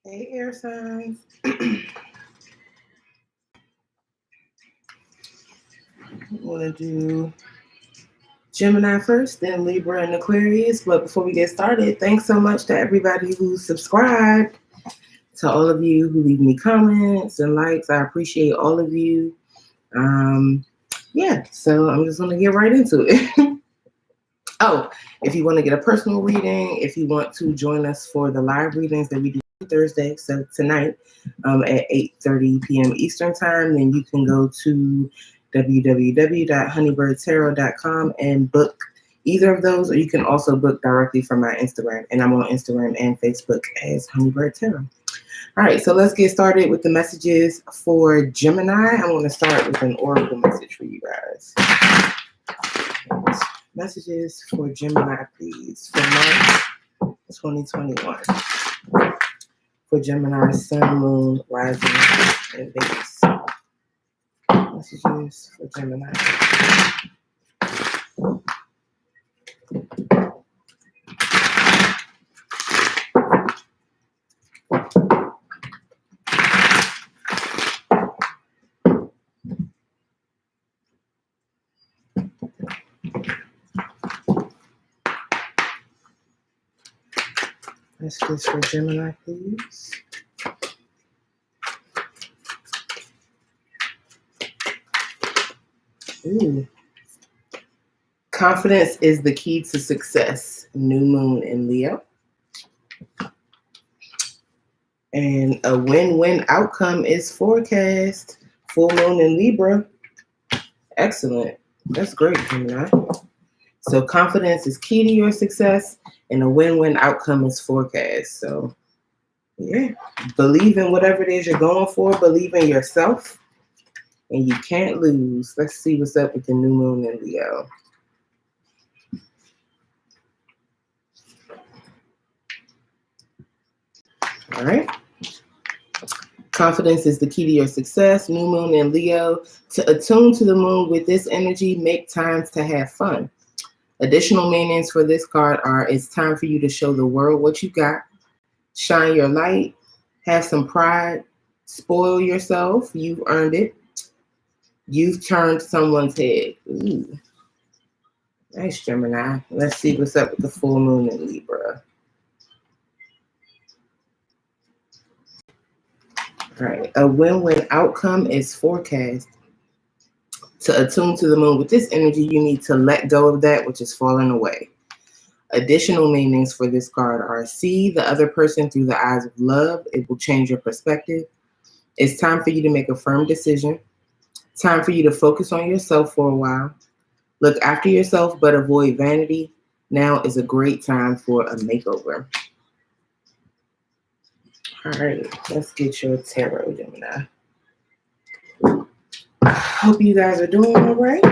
Hey, air signs. Want to do Gemini first, then Libra and Aquarius. But before we get started, thanks so much to everybody who subscribed, to all of you who leave me comments and likes. I appreciate all of you. So I'm just going to get right into it. Oh, if you want to get a personal reading, if you want to join us for the live readings that we do Thursday, so tonight at 8:30 p.m. Eastern Time, then you can go to www.honeybirdtarot.com and book either of those, or you can also book directly from my Instagram, and I'm on Instagram and Facebook as Honeybird Tarot. All right, so let's get started with the messages for Gemini. I want to start with an oracle message for you guys. Messages for Gemini, please, for March 2021. For Gemini, Sun, Moon, Rising, and Venus. Messages for Gemini. Messages for Gemini, please. Ooh. Confidence is the key to success. New Moon in Leo. And a win-win outcome is forecast. Full Moon in Libra. Excellent. That's great, Gemini. So confidence is key to your success, and a win-win outcome is forecast. So, yeah, believe in whatever it is you're going for. Believe in yourself, and you can't lose. Let's see what's up with the new moon in Leo. All right. Confidence is the key to your success. New moon in Leo. To attune to the moon with this energy, make time to have fun. Additional meanings for this card are: it's time for you to show the world what you got, shine your light, have some pride, spoil yourself, you've earned it, you've turned someone's head. Ooh. Nice, Gemini. Let's see what's up with the full moon in Libra. All right, a win-win outcome is forecast. To attune to the moon with this energy, you need to let go of that which is falling away. Additional meanings for this card are: see the other person through the eyes of love. It will change your perspective. It's time for you to make a firm decision. Time for you to focus on yourself for a while. Look after yourself, but avoid vanity. Now is a great time for a makeover. All right, let's get your tarot, Gemini. Hope you guys are doing all right.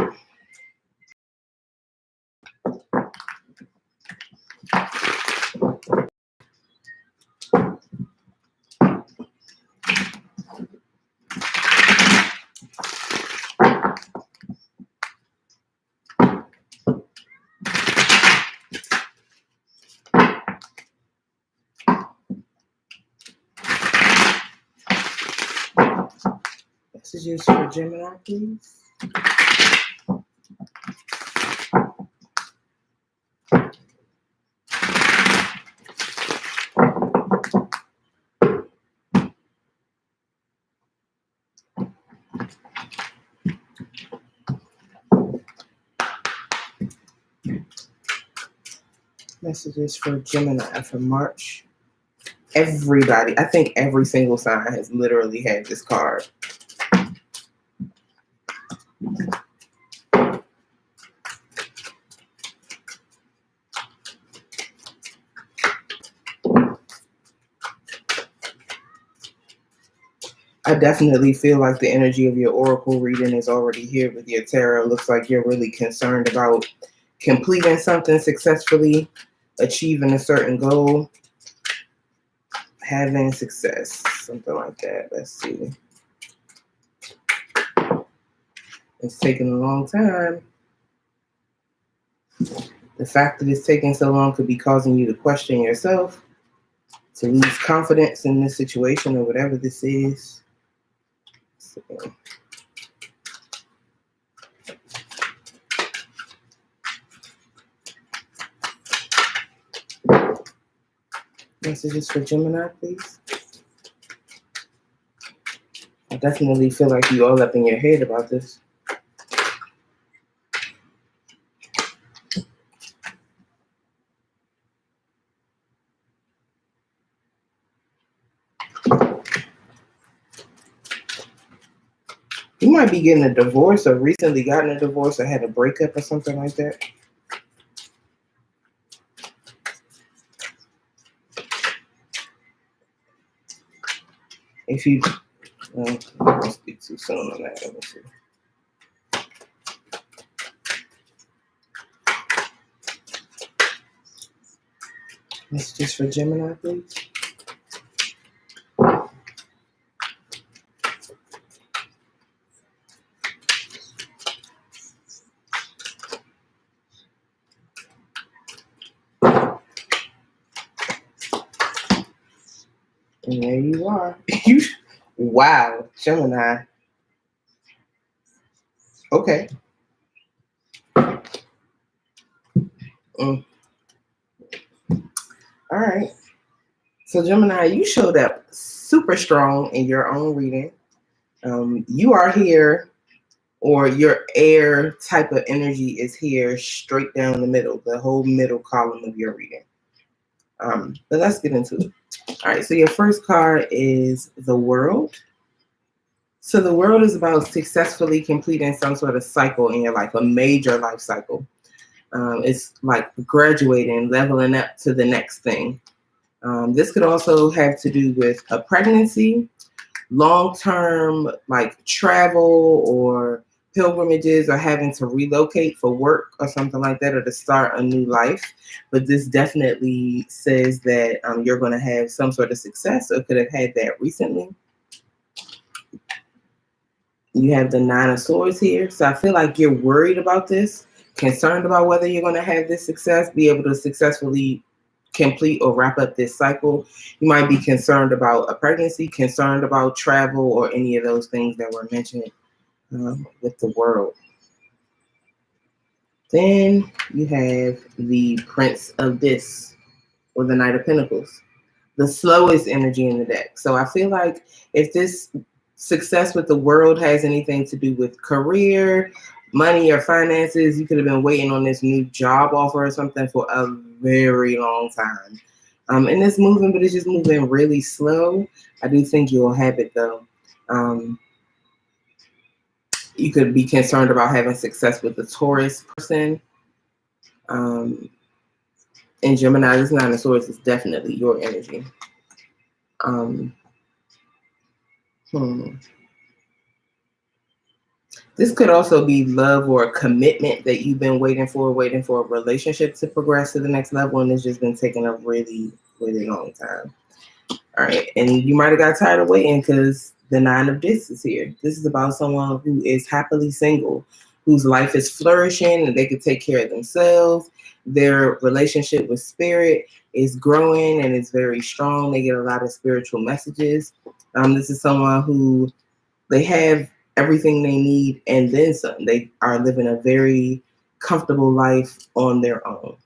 Messages for Gemini, please. Messages for Gemini for March. Everybody, I think every single sign has literally had this card. I definitely feel like the energy of your oracle reading is already here with your tarot. Looks like you're really concerned about completing something successfully, achieving a certain goal, having success, something like that. Let's see. It's taking a long time. The fact that it's taking so long could be causing you to question yourself. to lose confidence in this situation or whatever this is. So, messages for Gemini, please. I definitely feel like you all up in your head about this. You might be getting a divorce or recently gotten a divorce or had a breakup or something like that. If you, I don't speak too soon on that. Let me see. Messages for Gemini, please. And there you are. Wow, Gemini. Okay. All right. So Gemini, you showed up super strong in your own reading. You are here, or your air type of energy is here straight down the middle, the whole middle column of your reading. But let's get into it. All right, so your first card is the World. So the World is about successfully completing some sort of cycle in your life, a major life cycle. It's like graduating, leveling up to the next thing. This could also have to do with a pregnancy, long-term like travel or pilgrimages, or having to relocate for work or something like that, or to start a new life. But this definitely says that you're going to have some sort of success, or could have had that recently. You have the Nine of Swords here. So I feel like you're worried about this, concerned about whether you're going to have this success, be able to successfully complete or wrap up this cycle. You might be concerned about a pregnancy, concerned about travel, or any of those things that were mentioned with the World. Then you have the Prince of Discs, or the Knight of Pentacles, the slowest energy in the deck. So I feel like if this success with the World has anything to do with career, money, or finances, you could have been waiting on this new job offer or something for a very long time. And it's moving, but it's just moving really slow. I do think you'll have it though. You could be concerned about having success with the Taurus person. And Gemini, this Nine of Swords is definitely your energy. This could also be love or a commitment that you've been waiting for a relationship to progress to the next level, and it's just been taking a really, really long time. All right, and you might have got tired of waiting because the Nine of Discs is here. This is about someone who is happily single, whose life is flourishing, and they can take care of themselves. Their relationship with spirit is growing and it's very strong. They get a lot of spiritual messages. This is someone who they have everything they need and then some. They are living a very comfortable life on their own.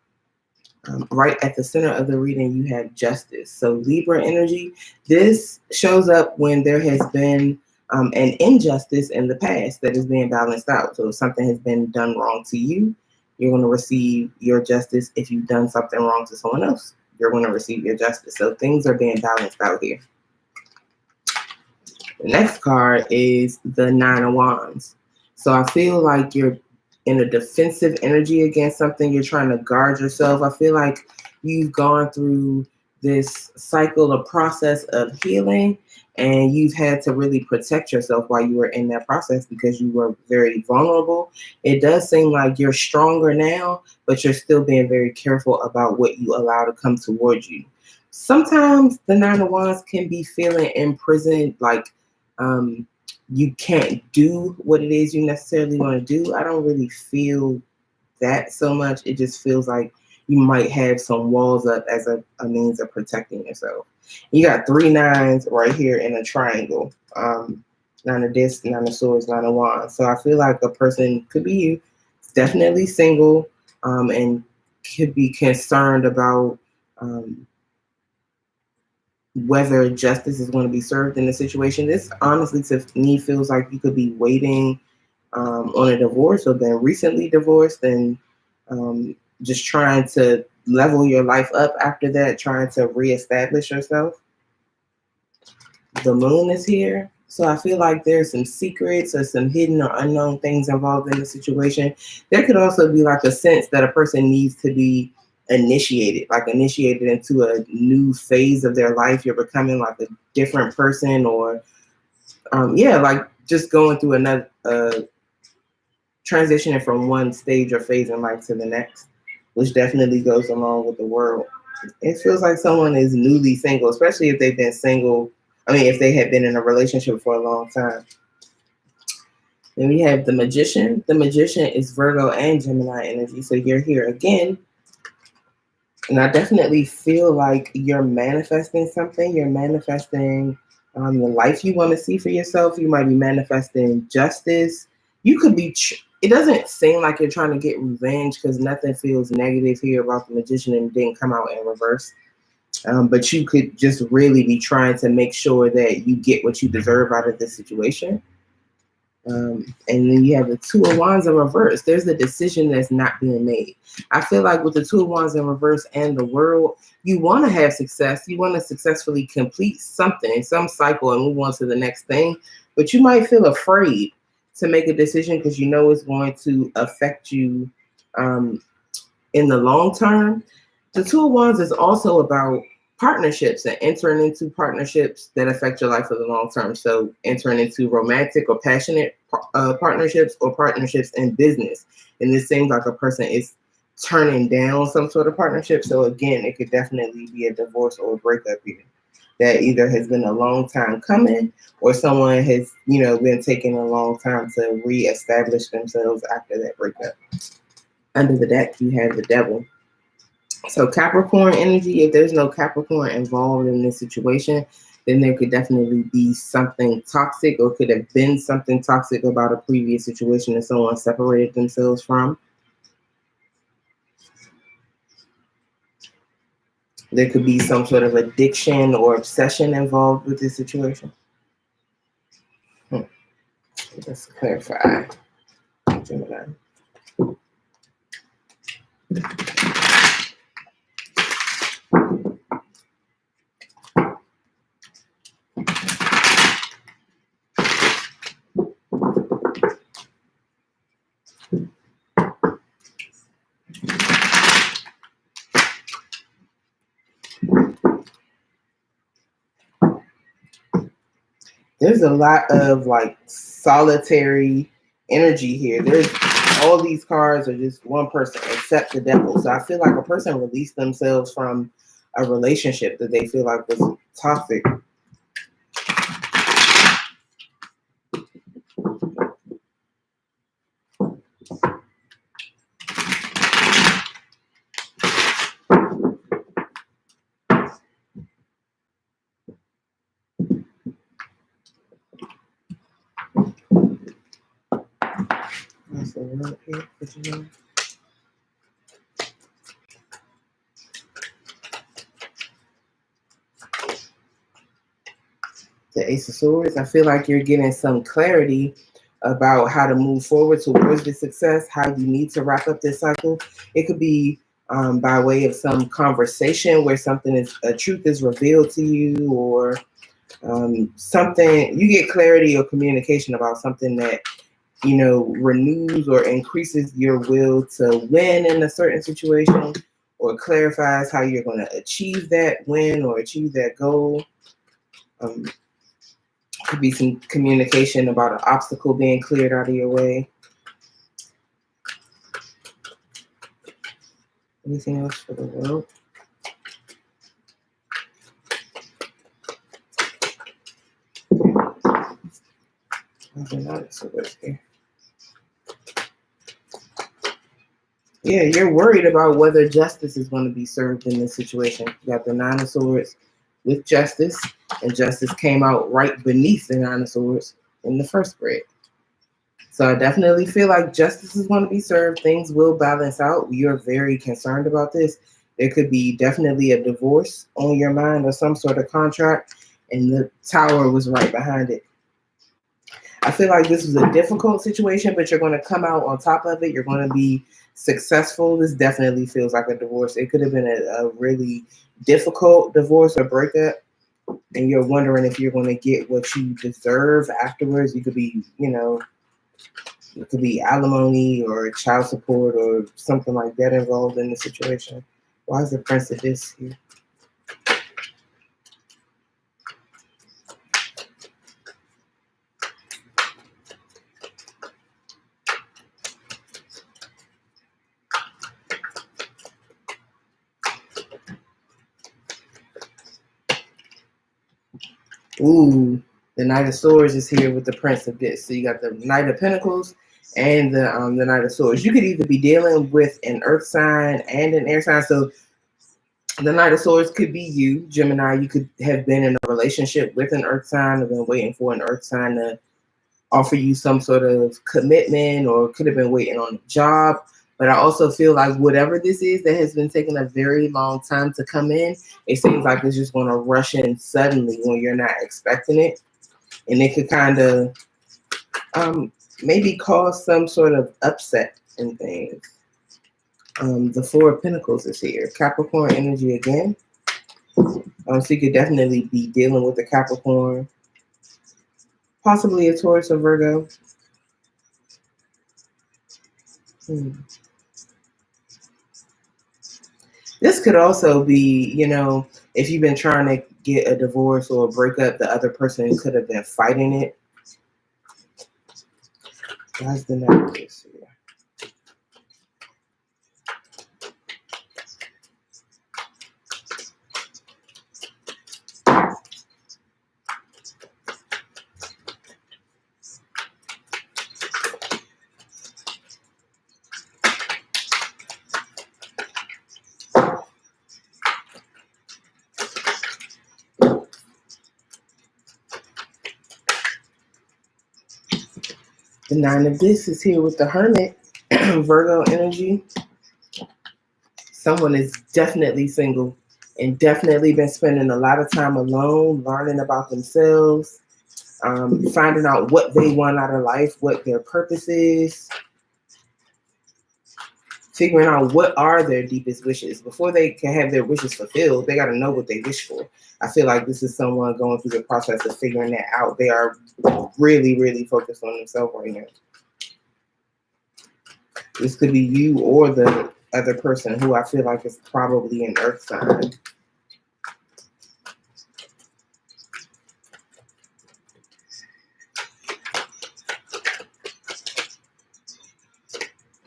Right at the center of the reading, you have Justice. So Libra energy, this shows up when there has been an injustice in the past that is being balanced out. So if something has been done wrong to you, you're going to receive your justice. If you've done something wrong to someone else, you're going to receive your justice. So things are being balanced out here. The next card is the Nine of Wands. So I feel like you're in a defensive energy against something. You're trying to guard yourself. I feel like you've gone through this cycle, a process of healing, and you've had to really protect yourself while you were in that process because you were very vulnerable. It does seem like you're stronger now, but you're still being very careful about what you allow to come towards you. Sometimes the Nine of Wands can be feeling imprisoned, like you can't do what it is you necessarily want to do. I don't really feel that so much. It just feels like you might have some walls up as a means of protecting yourself. You got 3 nines right here in a triangle. 9 of discs, 9 of swords, 9 of wands. So I feel like a person could be you, definitely single, and could be concerned about whether justice is going to be served in the situation. This honestly to me feels like you could be waiting on a divorce or been recently divorced and just trying to level your life up after that, trying to reestablish yourself. The moon is here. So I feel like there's some secrets or some hidden or unknown things involved in the situation. There could also be like a sense that a person needs to be initiated into a new phase of their life. You're becoming like a different person, or like just going through another transitioning from one stage or phase in life to the next, which definitely goes along with the world. It feels like someone is newly single, especially if they've been single. If they had been in a relationship for a long time. Then we have the Magician. The Magician is Virgo and Gemini energy. So you're here again. And I definitely feel like you're manifesting something. You're manifesting the life you want to see for yourself. You might be manifesting justice. You could be, it doesn't seem like you're trying to get revenge because nothing feels negative here about the Magician and didn't come out in reverse. But you could just really be trying to make sure that you get what you deserve out of this situation. And then you have the 2 of Wands in reverse. There's a decision that's not being made. I feel like with the 2 of Wands in reverse and the world, you want to have success. You want to successfully complete something, some cycle, and move on to the next thing. But you might feel afraid to make a decision because you know it's going to affect you in the long term. The 2 of Wands is also about partnerships and entering into partnerships that affect your life for the long term. So entering into romantic or passionate partnerships or partnerships in business. And this seems like a person is turning down some sort of partnership. So again, it could definitely be a divorce or a breakup here that either has been a long time coming or someone has, been taking a long time to reestablish themselves after that breakup. Under the deck, you have the Devil. So Capricorn energy, if there's no Capricorn involved in this situation, then there could definitely be something toxic or could have been something toxic about a previous situation that someone separated themselves from. There could be some sort of addiction or obsession involved with this situation. Let's clarify. Gemini. There's a lot of like solitary energy here. There's all these cards are just one person except the Devil. So I feel like a person released themselves from a relationship that they feel like was toxic. The Ace of Swords, I feel like you're getting some clarity about how to move forward towards the success, how you need to wrap up this cycle. It could be by way of some conversation where a truth is revealed to you, or something, you get clarity or communication about something that, renews or increases your will to win in a certain situation, or clarifies how you're going to achieve that win or achieve that goal. Could be some communication about an obstacle being cleared out of your way. Anything else for the world? Yeah, you're worried about whether justice is going to be served in this situation. You got the 9 of Swords, with Justice, and Justice came out right beneath the Nine of Swords in the first spread. So I definitely feel like justice is going to be served. Things will balance out. You're very concerned about this. There could be definitely a divorce on your mind or some sort of contract, and the Tower was right behind it. I feel like this was a difficult situation, but you're going to come out on top of it. You're going to be successful. This definitely feels like a divorce. It could have been a really difficult divorce or breakup, and you're wondering if you're going to get what you deserve afterwards. You could be, it could be alimony or child support or something like that involved in the situation. Why is the Prince of this here? Ooh, the Knight of Swords is here with the Prince of this. So you got the Knight of Pentacles and the Knight of Swords. You could either be dealing with an earth sign and an air sign. So the Knight of Swords could be you, Gemini. You could have been in a relationship with an earth sign or been waiting for an earth sign to offer you some sort of commitment, or could have been waiting on a job. But I also feel like whatever this is that has been taking a very long time to come in, it seems like it's just going to rush in suddenly when you're not expecting it. And it could kind of maybe cause some sort of upset in things. The Four of Pentacles is here. Capricorn energy again. So you could definitely be dealing with a Capricorn. Possibly a Taurus or Virgo. This could also be, if you've been trying to get a divorce or a breakup, the other person could have been fighting it. Why's the necklace here? The Nine of this is here with the Hermit, Virgo energy. Someone is definitely single and definitely been spending a lot of time alone, learning about themselves, finding out what they want out of life, what their purpose is, figuring out what are their deepest wishes. Before they can have their wishes fulfilled, they got to know what they wish for. I feel like this is someone going through the process of figuring that out. They are really, really focused on themselves right now. This could be you or the other person, who I feel like is probably an earth sign.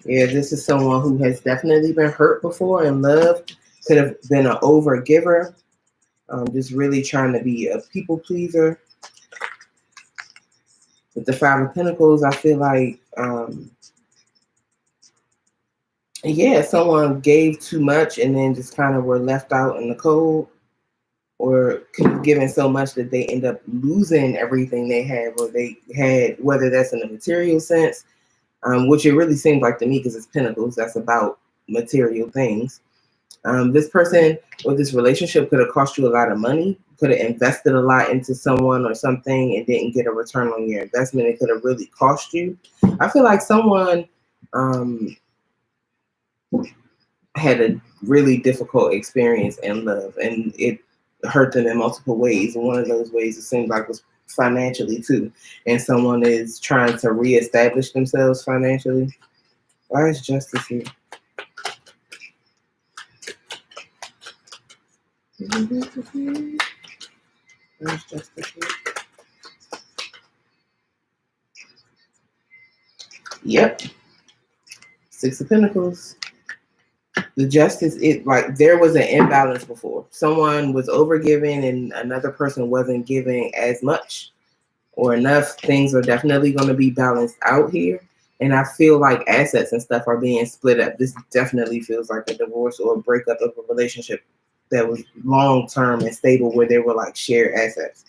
Yeah, this is someone who has definitely been hurt before in love. Could have been an over giver. Just really trying to be a people pleaser. With the Five of Pentacles, I feel like, someone gave too much and then just kind of were left out in the cold, or could have given so much that they end up losing everything they have, or they had, whether that's in a material sense, which it really seems like to me, because it's Pentacles, that's about material things. This person or this relationship could have cost you a lot of money, could have invested a lot into someone or something and didn't get a return on your investment. It could have really cost you. I feel like someone had a really difficult experience in love, and it hurt them in multiple ways. And one of those ways, it seemed like, was financially too. And someone is trying to reestablish themselves financially. Why is Justice here? Where's Justice here? Yep. Six of Pentacles. The Justice, there was an imbalance before. Someone was overgiving and another person wasn't giving as much or enough. Things are definitely going to be balanced out here. And I feel like assets and stuff are being split up. This definitely feels like a divorce or a breakup of a relationship. that was long term and stable, where there were like shared assets.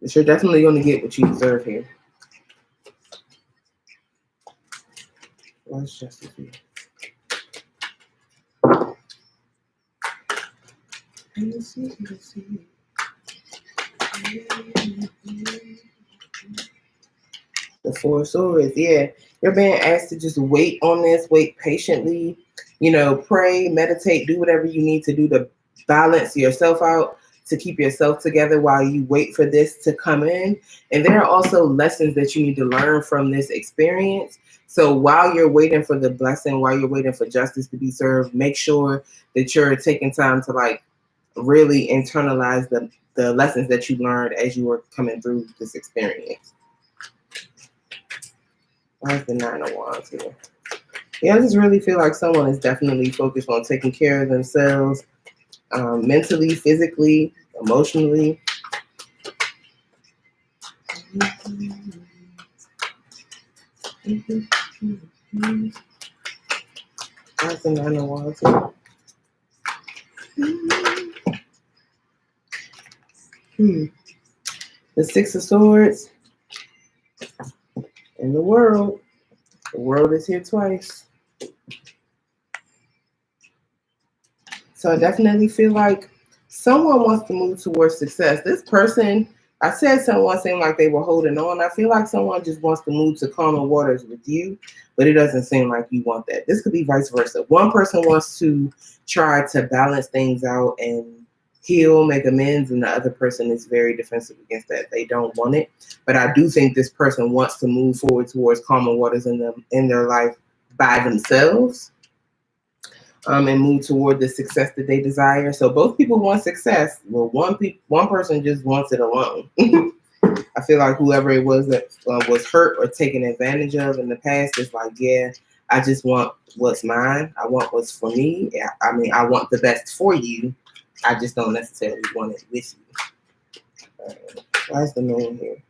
But you're definitely going to get what you deserve here. What's justice here? The Four of Swords, yeah. You're being asked to just wait on this, wait patiently, pray, meditate, do whatever you need to do to balance yourself out, to keep yourself together while you wait for this to come in. And there are also lessons that you need to learn from this experience. So while you're waiting for the blessing, while you're waiting for justice to be served, make sure that you're taking time to like really internalize the lessons that you learned as you were coming through this experience. Where's the Nine of Wands here? Yeah, I just really feel like someone is definitely focused on taking care of themselves, mentally, physically, emotionally. Where's the Nine of Wands here? The Six of Swords. In the world is here twice. So I definitely feel like someone wants to move towards success. This person, I said someone seemed like they were holding on. I feel like someone just wants to move to calmer waters with you, but it doesn't seem like you want that. This could be vice versa. One person wants to try to balance things out and heal, make amends, and the other person is very defensive against that. They don't want it. But I do think this person wants to move forward towards calmer waters in their life by themselves, and move toward the success that they desire. So both people want success. Well, one person just wants it alone. I feel like whoever it was that was hurt or taken advantage of in the past is like, yeah, I just want what's mine. I want what's for me. I mean, I want the best for you. I just don't necessarily want it with you. Why's the moon here?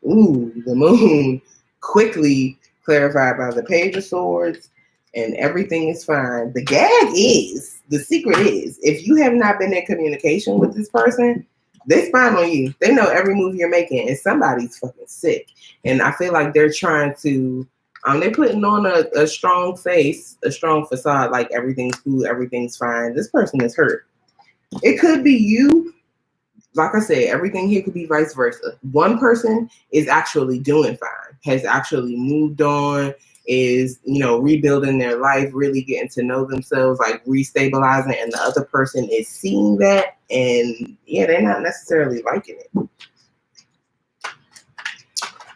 Ooh, the moon quickly clarified by the Page of Swords, and everything is fine. The secret is, if you have not been in communication with this person, they spying on you. They know every move you're making, and somebody's fucking sick. And I feel like they're trying to, they're putting on a strong face, a strong facade, like everything's cool, everything's fine. This person is hurt. It could be you. Like I said, everything here could be vice versa. One person is actually doing fine, has actually moved on, is, rebuilding their life, really getting to know themselves, like restabilizing, and the other person is seeing that, and yeah, they're not necessarily liking it.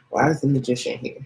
Why is the Magician here?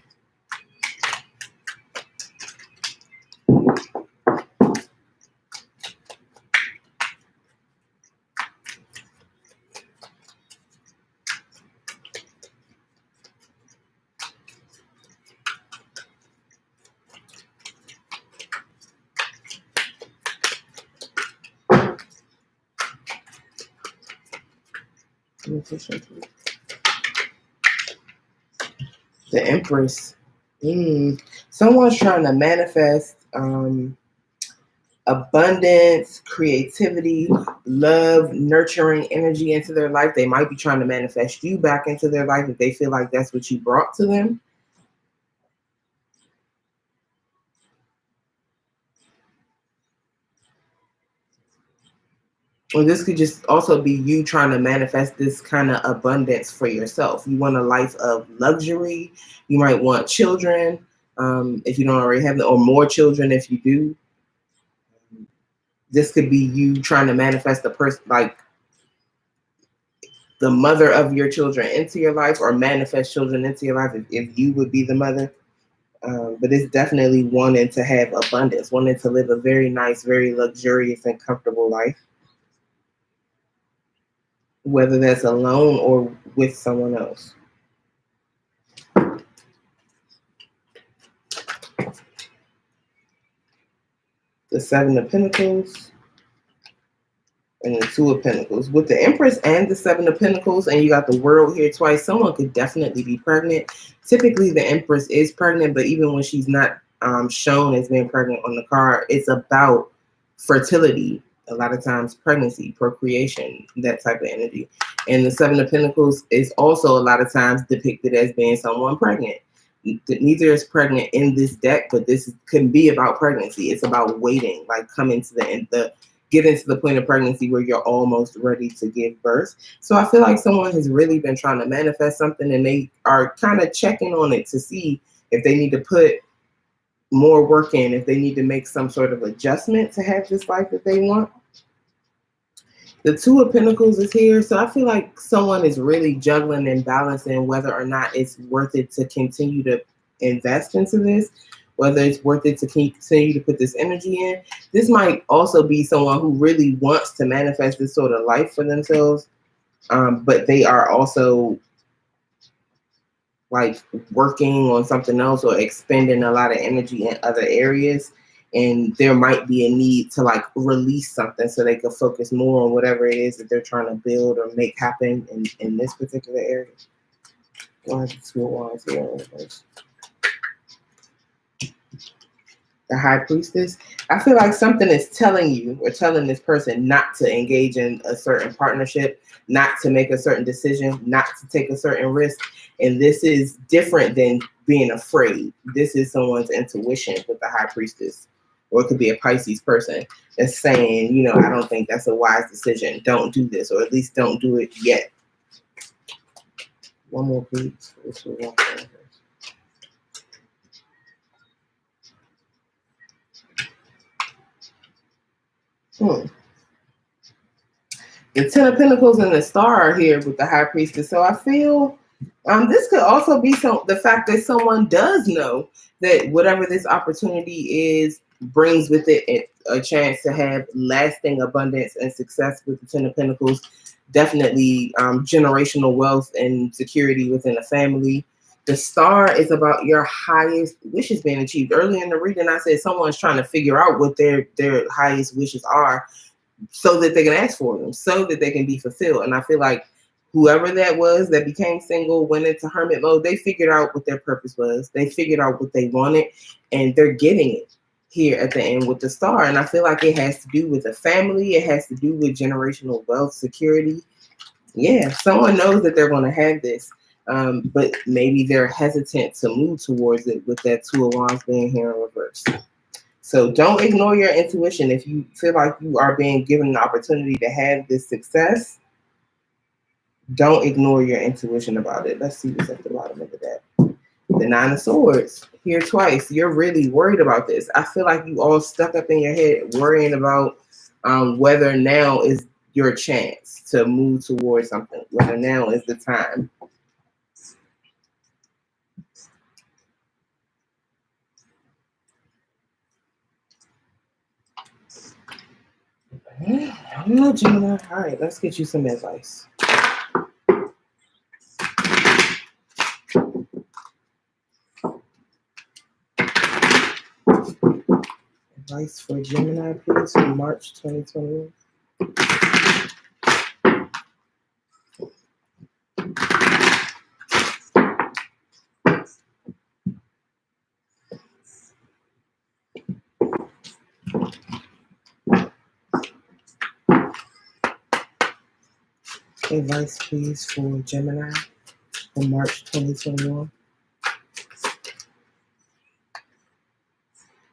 The Empress. Someone's trying to manifest abundance, creativity, love, nurturing energy into their life. They might be trying to manifest you back into their life if they feel like that's what you brought to them. Or this could just also be you trying to manifest this kind of abundance for yourself. You want a life of luxury. You might want children, if you don't already have them, or more children if you do. This could be you trying to manifest the person, like the mother of your children into your life, or manifest children into your life if you would be the mother. But it's definitely wanting to have abundance, wanting to live a very nice, very luxurious and comfortable life. Whether that's alone or with someone else. The Seven of Pentacles and the Two of Pentacles. With the Empress and the Seven of Pentacles, and you got the World here twice, someone could definitely be pregnant. Typically, the Empress is pregnant, but even when she's not shown as being pregnant on the card, it's about fertility. A lot of times pregnancy, procreation, that type of energy. And the Seven of Pentacles is also a lot of times depicted as being someone pregnant. Neither is pregnant in this deck, but this can be about pregnancy. It's about waiting, like coming to the end, getting to the point of pregnancy where you're almost ready to give birth. So I feel like someone has really been trying to manifest something, and they are kind of checking on it to see if they need to put more work in, if they need to make some sort of adjustment to have this life that they want. The Two of Pentacles is here. So I feel like someone is really juggling and balancing whether or not it's worth it to continue to invest into this, whether it's worth it to continue to put this energy in. This might also be someone who really wants to manifest this sort of life for themselves, but they are also like working on something else or expending a lot of energy in other areas. And there might be a need to like release something so they can focus more on whatever it is that they're trying to build or make happen in this particular area. Why is the Two of Wands here? The High Priestess. I feel like something is telling you or telling this person not to engage in a certain partnership, not to make a certain decision, not to take a certain risk. And this is different than being afraid. This is someone's intuition with the High Priestess. Or it could be a Pisces person that's saying, you know, I don't think that's a wise decision. Don't do this, or at least don't do it yet. One more, please. The Ten of Pentacles and the Star are here with the High Priestess. So I feel this could also be the fact that someone does know that whatever this opportunity is brings with it a chance to have lasting abundance and success with the Ten of Pentacles. Definitely generational wealth and security within a family. The Star is about your highest wishes being achieved. Earlier in the reading, I said someone's trying to figure out what their highest wishes are so that they can ask for them, so that they can be fulfilled. And I feel like whoever that was that became single, went into hermit mode, they figured out what their purpose was. They figured out what they wanted, and they're getting it here at the end with the Star. And I feel like it has to do with a family. It has to do with generational wealth, security. Yeah, someone knows that they're going to have this, but maybe they're hesitant to move towards it with that Two of Wands being here in reverse. So don't ignore your intuition. If you feel like you are being given an opportunity to have this success, don't ignore your intuition about it. Let's see what's at the bottom of the deck. The Nine of Swords here twice. You're really worried about this. I feel like you all stuck up in your head worrying about whether now is your chance to move towards something, whether now is the time. I'm not Gemini. All right, let's get you some advice. Advice for Gemini, please, for March 2021. Advice, please, for Gemini for March 2021.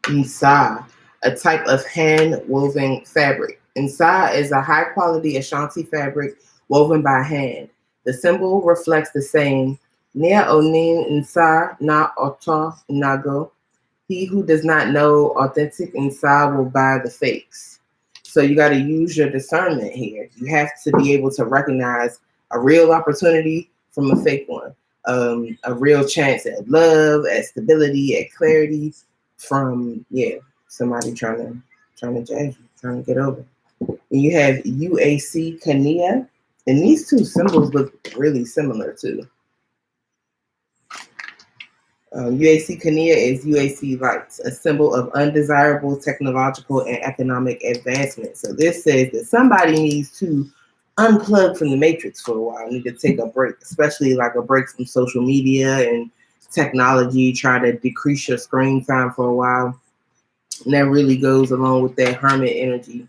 Nsa, a type of hand-woven fabric. Nsa is a high-quality Ashanti fabric woven by hand. The symbol reflects the saying, "Nia onin nsa na oto nago." He who does not know authentic Nsa will buy the fakes. So you got to use your discernment here. You have to be able to recognize a real opportunity from a fake one, a real chance at love, at stability, at clarity from somebody trying to judge you, trying to get over. And you have UAC Kania, and these two symbols look really similar too. UAC Kania is UAC Lights, a symbol of undesirable technological and economic advancement. So this says that somebody needs to unplug from the matrix for a while, need to take a break, especially like a break from social media and technology, try to decrease your screen time for a while. And that really goes along with that hermit energy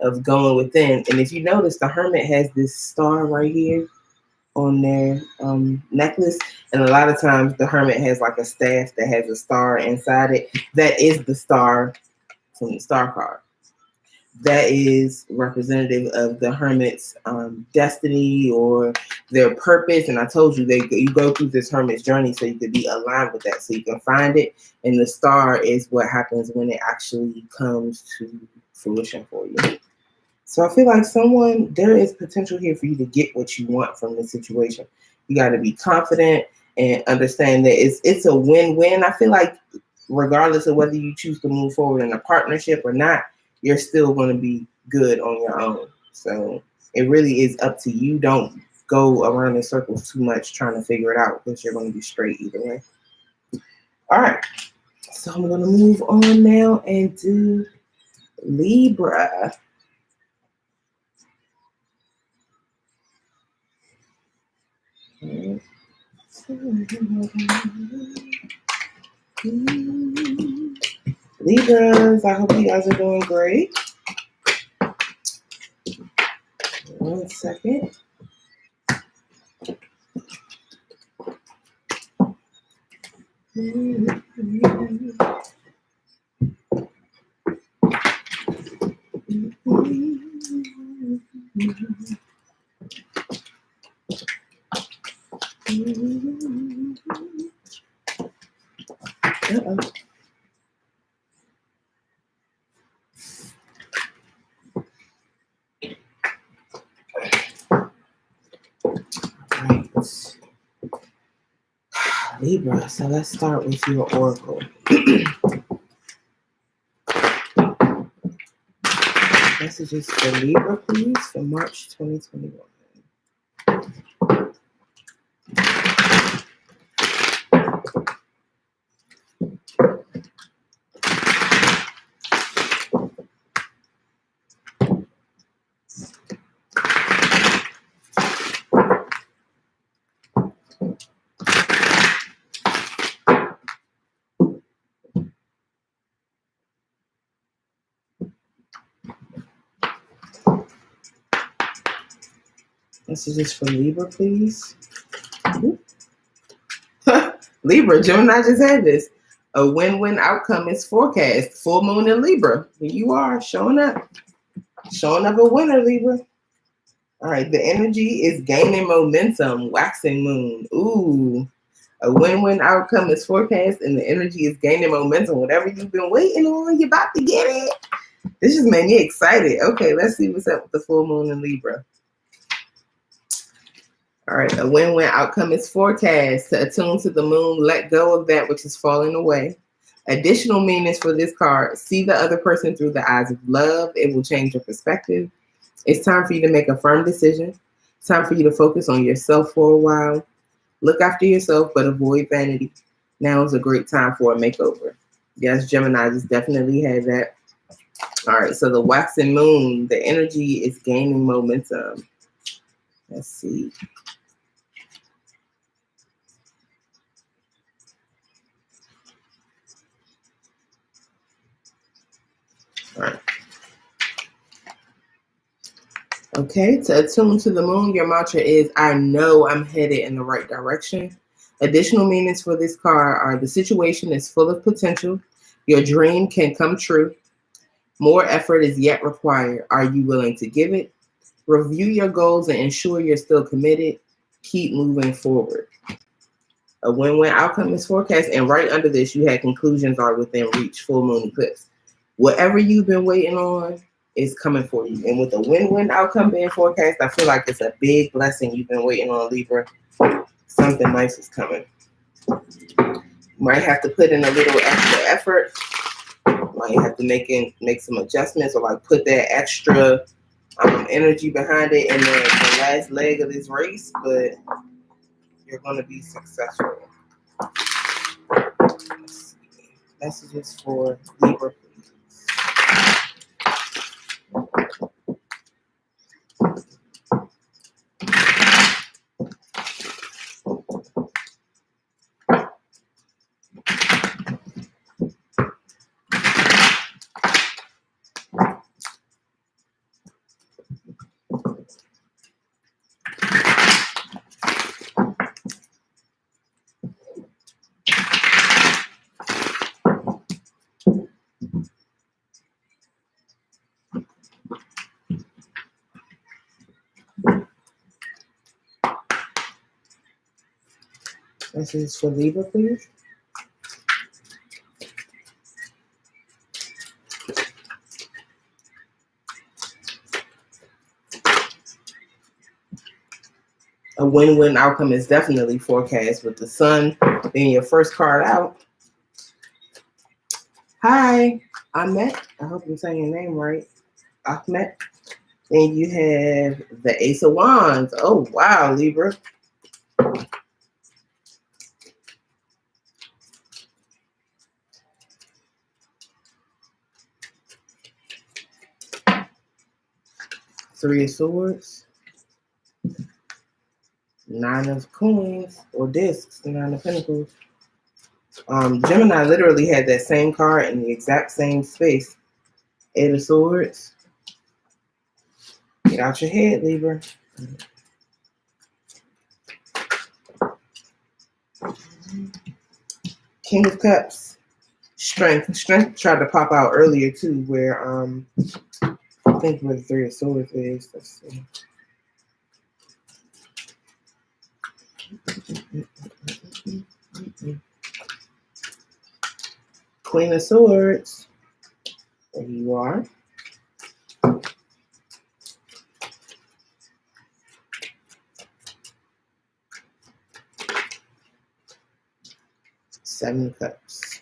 of going within. And if you notice, the hermit has this star right here on their necklace. And a lot of times the hermit has like a staff that has a star inside it. That is the star from the star card. That is representative of the hermit's destiny or their purpose. And I told you, you go through this hermit's journey so you could be aligned with that, so you can find it. And the star is what happens when it actually comes to fruition for you. So I feel like there is potential here for you to get what you want from this situation. You got to be confident and understand that it's a win-win. I feel like regardless of whether you choose to move forward in a partnership or not, you're still going to be good on your own. So it really is up to you. Don't go around in circles too much trying to figure it out, because you're going to be straight either way. All right. So I'm going to move on now and do Libra. Libras, I hope you guys are doing great. 1 second. Uh-oh. Right. Libra, so let's start with your oracle. Messages for Libra, please, for March 2021. Messages for Libra, please. Libra, Gemini just had this. A win-win outcome is forecast. Full moon in Libra. Here you are, showing up. Showing up a winner, Libra. All right, the energy is gaining momentum. Waxing moon. Ooh. A win-win outcome is forecast, and the energy is gaining momentum. Whatever you've been waiting on, you're about to get it. This just made me excited. Okay, let's see what's up with the full moon in Libra. All right, a win-win outcome is forecast. To attune to the moon, let go of that which is falling away. Additional meanings for this card: see the other person through the eyes of love. It will change your perspective. It's time for you to make a firm decision. It's time for you to focus on yourself for a while. Look after yourself, but avoid vanity. Now is a great time for a makeover. Yes, Gemini just definitely had that. All right, so the waxing moon, the energy is gaining momentum. Let's see. All right. Okay, to attune to the moon, your mantra is, I know I'm headed in the right direction. Additional meanings for this card are: the situation is full of potential. Your dream can come true. More effort is yet required. Are you willing to give it? Review your goals and ensure you're still committed. Keep moving forward. A win-win outcome is forecast. And right under this, you had conclusions are within reach, full moon eclipse. Whatever you've been waiting on is coming for you. And with a win-win outcome being forecast, I feel like it's a big blessing you've been waiting on, Libra. Something nice is coming. Might have to put in a little extra effort. Might have to make some adjustments, or like put that extra energy behind it in the last leg of this race, but you're going to be successful. Let's see. Messages for Libra, please. Message for Libra, please. A win-win outcome is definitely forecast with the sun being your first card out. Hi, Ahmet. I hope I'm saying your name right. Ahmet. And you have the Ace of Wands. Oh, wow, Libra. Three of Swords. Nine of Coins or Discs. Nine of Pentacles. Gemini literally had that same card in the exact same space. Eight of Swords. Get out your head, Libra. King of Cups. Strength. Strength tried to pop out earlier too, where I think where the Three of Swords is. Let's see. Queen of Swords. There you are. Seven of Cups.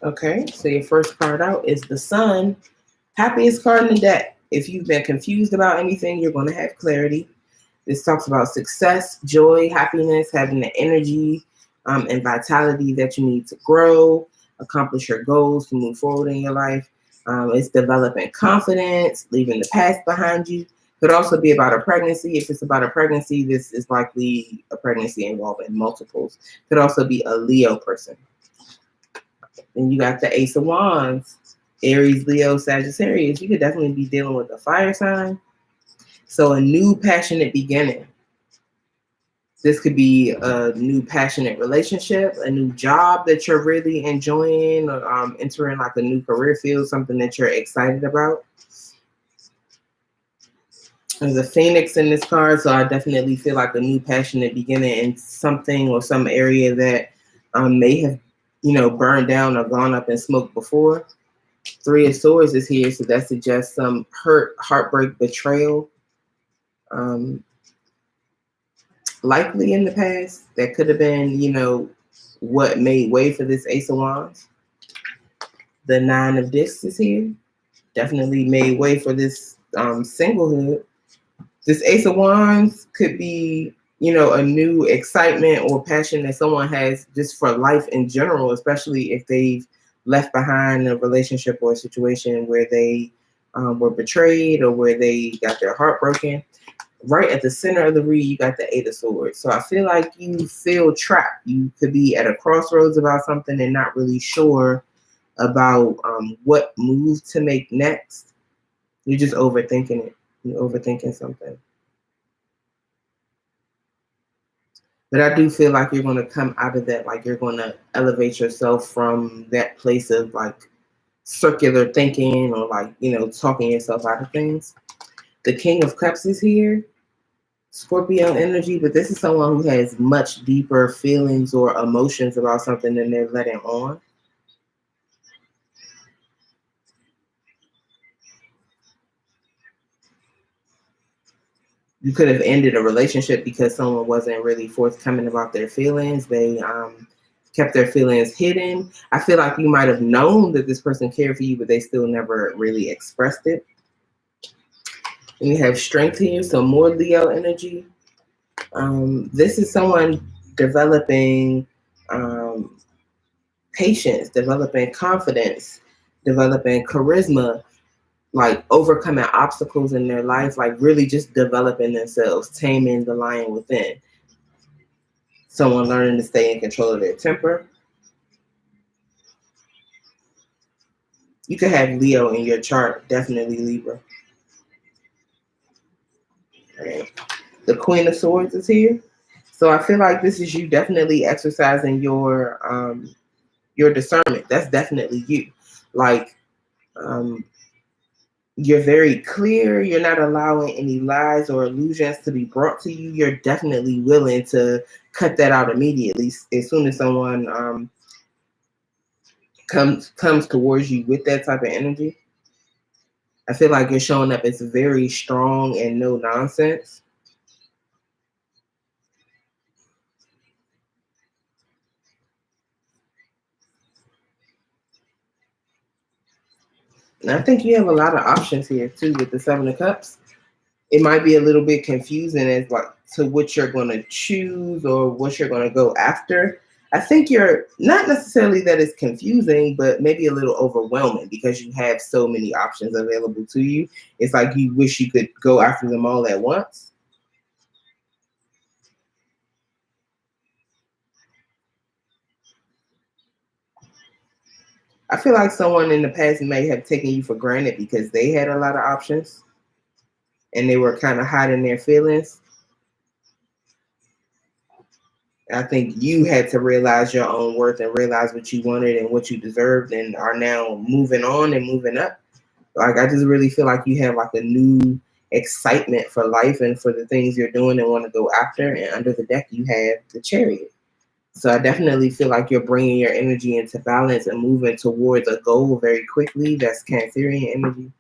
Okay, so your first card out is the Sun. Happiest card in the deck. If you've been confused about anything, you're going to have clarity. This talks about success, joy, happiness, having the energy and vitality that you need to grow, accomplish your goals, to move forward in your life. It's developing confidence, leaving the past behind you. Could also be about a pregnancy. If it's about a pregnancy, this is likely a pregnancy involving multiples. Could also be a Leo person. Then you got the Ace of Wands, Aries, Leo, Sagittarius. You could definitely be dealing with a fire sign. So a new passionate beginning. This could be a new passionate relationship, a new job that you're really enjoying, or entering like a new career field, something that you're excited about. There's a Phoenix in this card, so I definitely feel like a new passionate beginning in something or some area that may have, burned down or gone up in smoke before. Three of Swords is here, so that suggests some hurt, heartbreak, betrayal. Likely in the past, that could have been, what made way for this Ace of Wands. The Nine of Discs is here. Definitely made way for this singlehood. This Ace of Wands could be, a new excitement or passion that someone has just for life in general, especially if they've left behind a relationship or a situation where they were betrayed or where they got their heart broken. Right at the center of the read, you got the Eight of Swords. So I feel like you feel trapped. You could be at a crossroads about something and not really sure about what move to make next. You're just overthinking it. You're overthinking something. But I do feel like you're going to come out of that, like you're going to elevate yourself from that place of like circular thinking or like, talking yourself out of things. The King of Cups is here. Scorpio energy, but this is someone who has much deeper feelings or emotions about something than they're letting on. You could have ended a relationship because someone wasn't really forthcoming about their feelings. They kept their feelings hidden. I feel like you might have known that this person cared for you, but they still never really expressed it. And we have Strength here, so more Leo energy. This is someone developing patience, developing confidence, developing charisma, like overcoming obstacles in their life, like really just developing themselves, taming the lion within. Someone learning to stay in control of their temper. You could have Leo in your chart, definitely Libra. All right. The Queen of Swords is here. So I feel like this is you definitely exercising your discernment. That's definitely you. Like, you're very clear. You're not allowing any lies or illusions to be brought to you. You're definitely willing to cut that out immediately as soon as someone comes towards you with that type of energy. I feel like you're showing up as very strong and no nonsense. And I think you have a lot of options here too with the Seven of Cups. It might be a little bit confusing as like to what you're going to choose or what you're going to go after. I think you're not necessarily that it's confusing, but maybe a little overwhelming because you have so many options available to you. It's like you wish you could go after them all at once. I feel like someone in the past may have taken you for granted because they had a lot of options and they were kind of hiding their feelings. I think you had to realize your own worth and realize what you wanted and what you deserved and are now moving on and moving up. Like, I just really feel like you have like a new excitement for life and for the things you're doing and want to go after. And under the deck, you have the Chariot. So I definitely feel like you're bringing your energy into balance and moving towards a goal very quickly. That's Cancerian energy.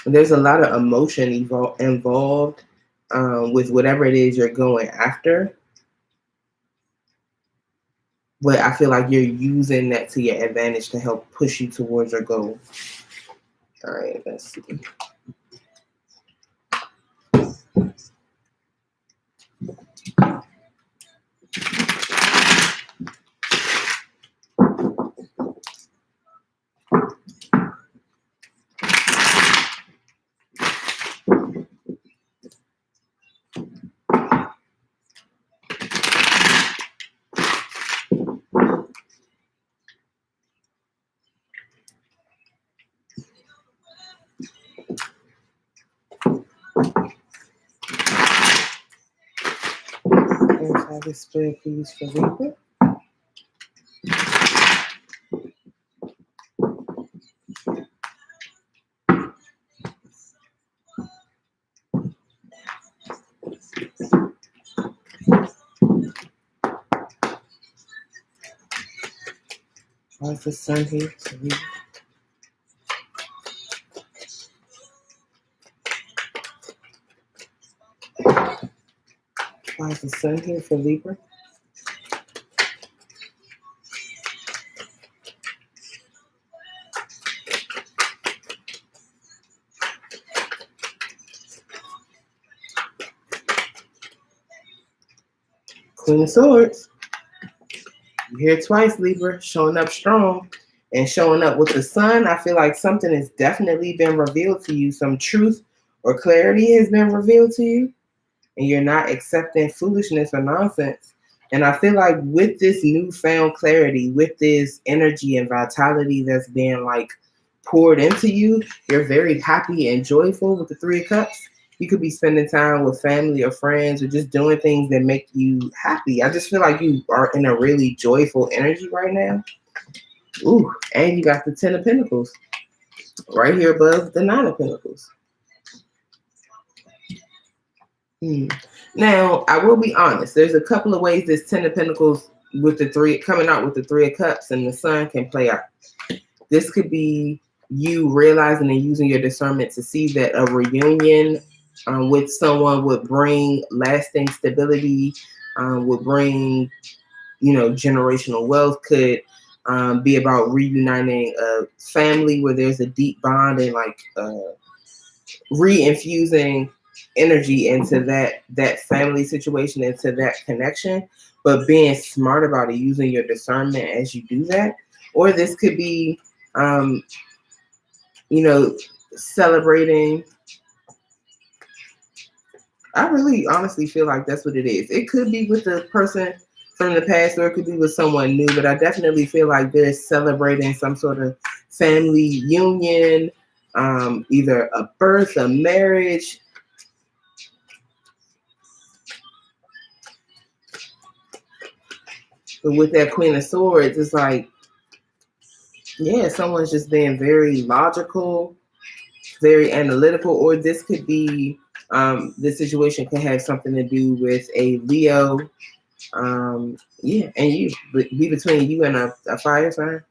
There's a lot of emotion involved with whatever it is you're going after. But I feel like you're using that to your advantage to help push you towards your goal. All right, let's see. Clarify this spread, please, for Libra. Why is the sun here for Libra? Why is the sun here for Libra? Queen of Swords. You're here twice, Libra, showing up strong and showing up with the sun. I feel like something has definitely been revealed to you. Some truth or clarity has been revealed to you, and you're not accepting foolishness or nonsense. And I feel like with this newfound clarity, with this energy and vitality that's being like poured into you, you're very happy and joyful with the Three of Cups. You could be spending time with family or friends or just doing things that make you happy. I just feel like you are in a really joyful energy right now. Ooh, and you got the Ten of Pentacles right here above the Nine of Pentacles. Now, I will be honest. There's a couple of ways this Ten of Pentacles with the three coming out with the Three of Cups and the Sun can play out. This could be you realizing and using your discernment to see that a reunion with someone would bring lasting stability, would bring, generational wealth, could be about reuniting a family where there's a deep bond and like re-infusing energy into that family situation, into that connection, but being smart about it, using your discernment as you do that. Or this could be celebrating. I really honestly feel like that's what it is. It could be with the person from the past, or it could be with someone new, but I definitely feel like they're celebrating some sort of family union, either a birth, a marriage. But with that Queen of Swords, it's like, yeah, someone's just being very logical, very analytical, or this could be, this situation could have something to do with a Leo. Yeah, and you, be between you and a fire sign.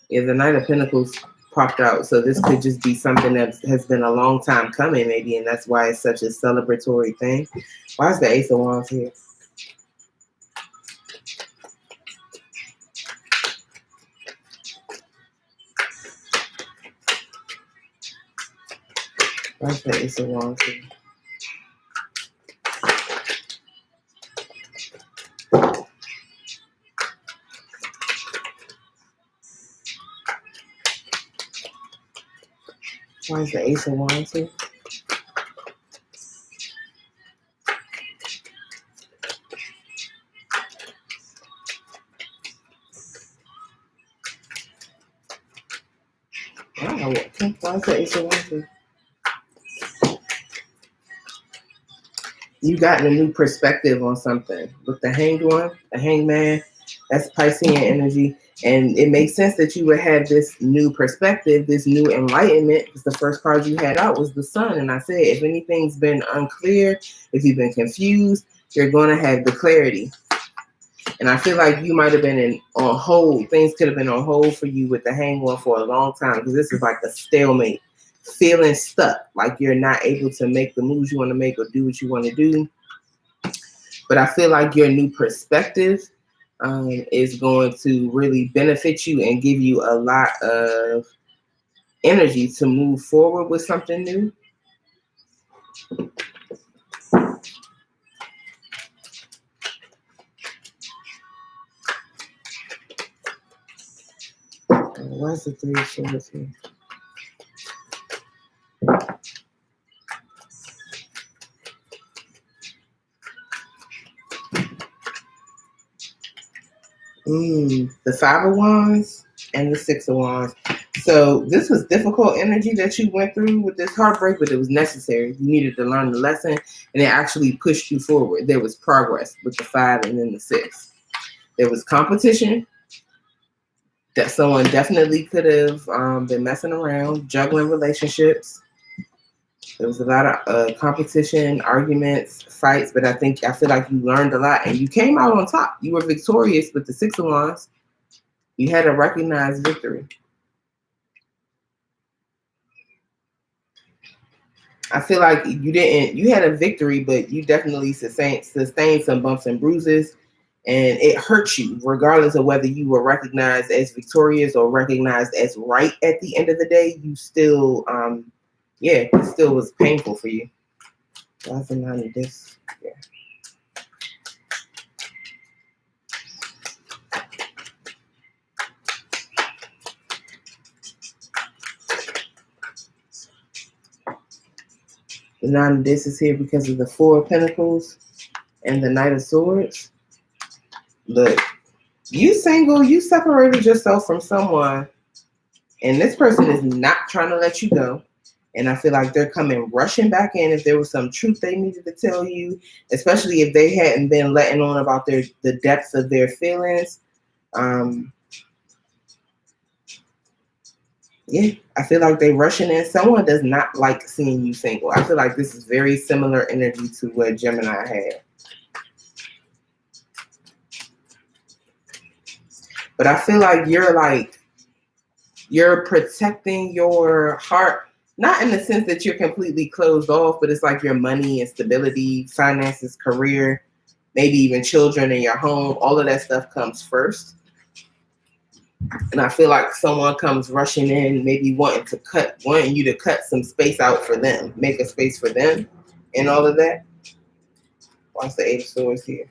Yeah, the Knight of Pentacles popped out. So this could just be something that has been a long time coming, maybe, and that's why it's such a celebratory thing. Why is the Ace of Wands here? Why is the Ace of Wands here? Why is the Ace of Wands here? Wow, okay. Why is the Ace of Wands here? You got a new perspective on something. With the Hanged One, the Hangman, that's Piscean energy. And it makes sense that you would have this new perspective, this new enlightenment, because the first card you had out was the Sun. And I said, if anything's been unclear, if you've been confused, you're going to have the clarity. And I feel like you might have been on hold. Things could have been on hold for you with the Hanged One for a long time, because this is like a stalemate. Feeling stuck, like you're not able to make the moves you want to make or do what you want to do. But I feel like your new perspective is going to really benefit you and give you a lot of energy to move forward with something new. Why is the Three of Swords here? The Five of Wands and the Six of Wands. So this was difficult energy that you went through with this heartbreak, but it was necessary. You needed to learn the lesson, and it actually pushed you forward. There was progress with the Five and then the Six. There was competition that someone definitely could have been messing around, juggling relationships. There was a lot of competition, arguments, fights, but I feel like you learned a lot and you came out on top. You were victorious with the Six of Wands. You had a recognized victory. I feel like you had a victory, but you definitely sustained some bumps and bruises, and it hurt you regardless of whether you were recognized as victorious or recognized as right at the end of the day. You still, it still was painful for you. Why is it none of this? Yeah. The Nine of This is here because of the Four of Pentacles and the Knight of Swords. Look, you single, you separated yourself from someone, and this person is not trying to let you go. And I feel like they're coming rushing back in if there was some truth they needed to tell you, especially if they hadn't been letting on about the depths of their feelings. Yeah, I feel like they're rushing in. Someone does not like seeing you single. I feel like this is very similar energy to what Gemini had. But I feel like you're protecting your heart, not in the sense that you're completely closed off, but it's like your money and stability, finances, career, maybe even children in your home. All of that stuff comes first. And I feel like someone comes rushing in, maybe wanting you to cut some space out for them, make a space for them and all of that. What's the Eight of Swords here?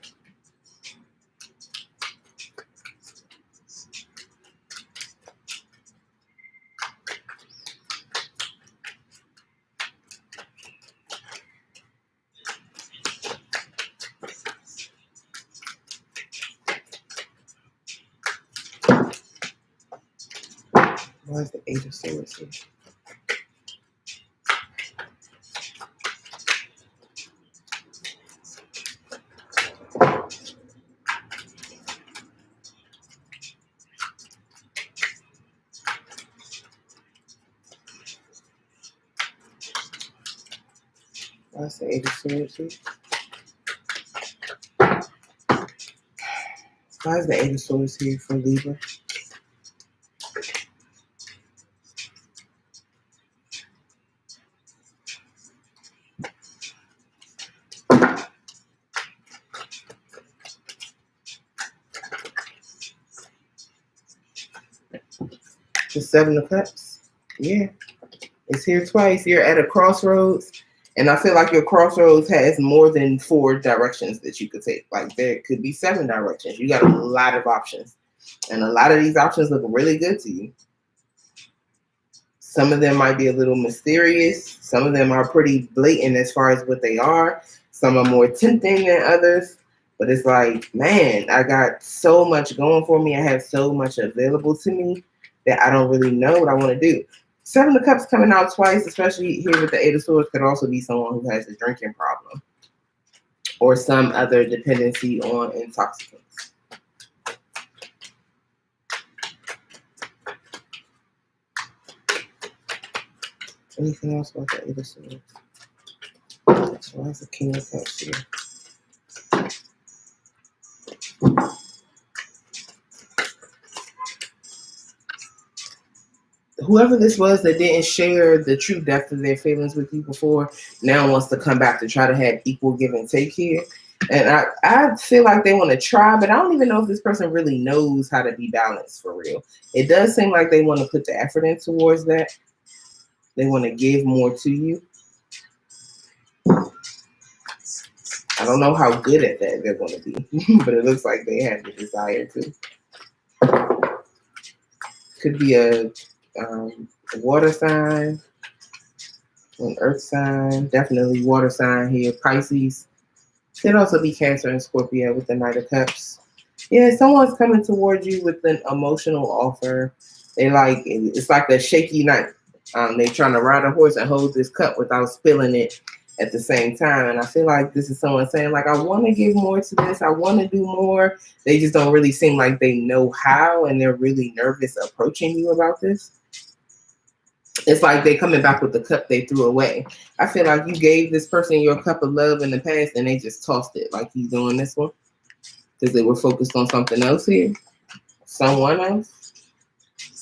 Why is the Eight of Swords here? I say Eight of Swords here. Why is the Eight of Swords here for Libra? The Seven of Cups. Yeah. It's here twice. You're at a crossroads. And I feel like your crossroads has more than 4 directions that you could take. Like there could be 7 directions. You got a lot of options. And a lot of these options look really good to you. Some of them might be a little mysterious. Some of them are pretty blatant as far as what they are. Some are more tempting than others. But it's like, man, I got so much going for me. I have so much available to me that I don't really know what I want to do. Seven of Cups coming out twice, especially here with the Eight of Swords, could also be someone who has a drinking problem or some other dependency on intoxicants. Anything else about the Eight of Swords? So why is the King of Cups here? Whoever this was that didn't share the true depth of their feelings with you before now wants to come back to try to have equal give and take here. And I feel like they want to try, but I don't even know if this person really knows how to be balanced for real. It does seem like they want to put the effort in towards that. They want to give more to you. I don't know how good at that they're going to be, but it looks like they have the desire to. Could be a water sign, an earth sign, definitely water sign here, Pisces. Could also be Cancer and Scorpio with the Knight of Cups. Yeah, someone's coming towards you with an emotional offer. It's like a shaky night. They're trying to ride a horse and hold this cup without spilling it at the same time. And I feel like this is someone saying, like, I want to give more to this. I want to do more. They just don't really seem like they know how, and they're really nervous approaching you about this. It's like they're coming back with the cup they threw away. I feel like you gave this person your cup of love in the past and they just tossed it like you doing this one. Because they were focused on something else here. Someone else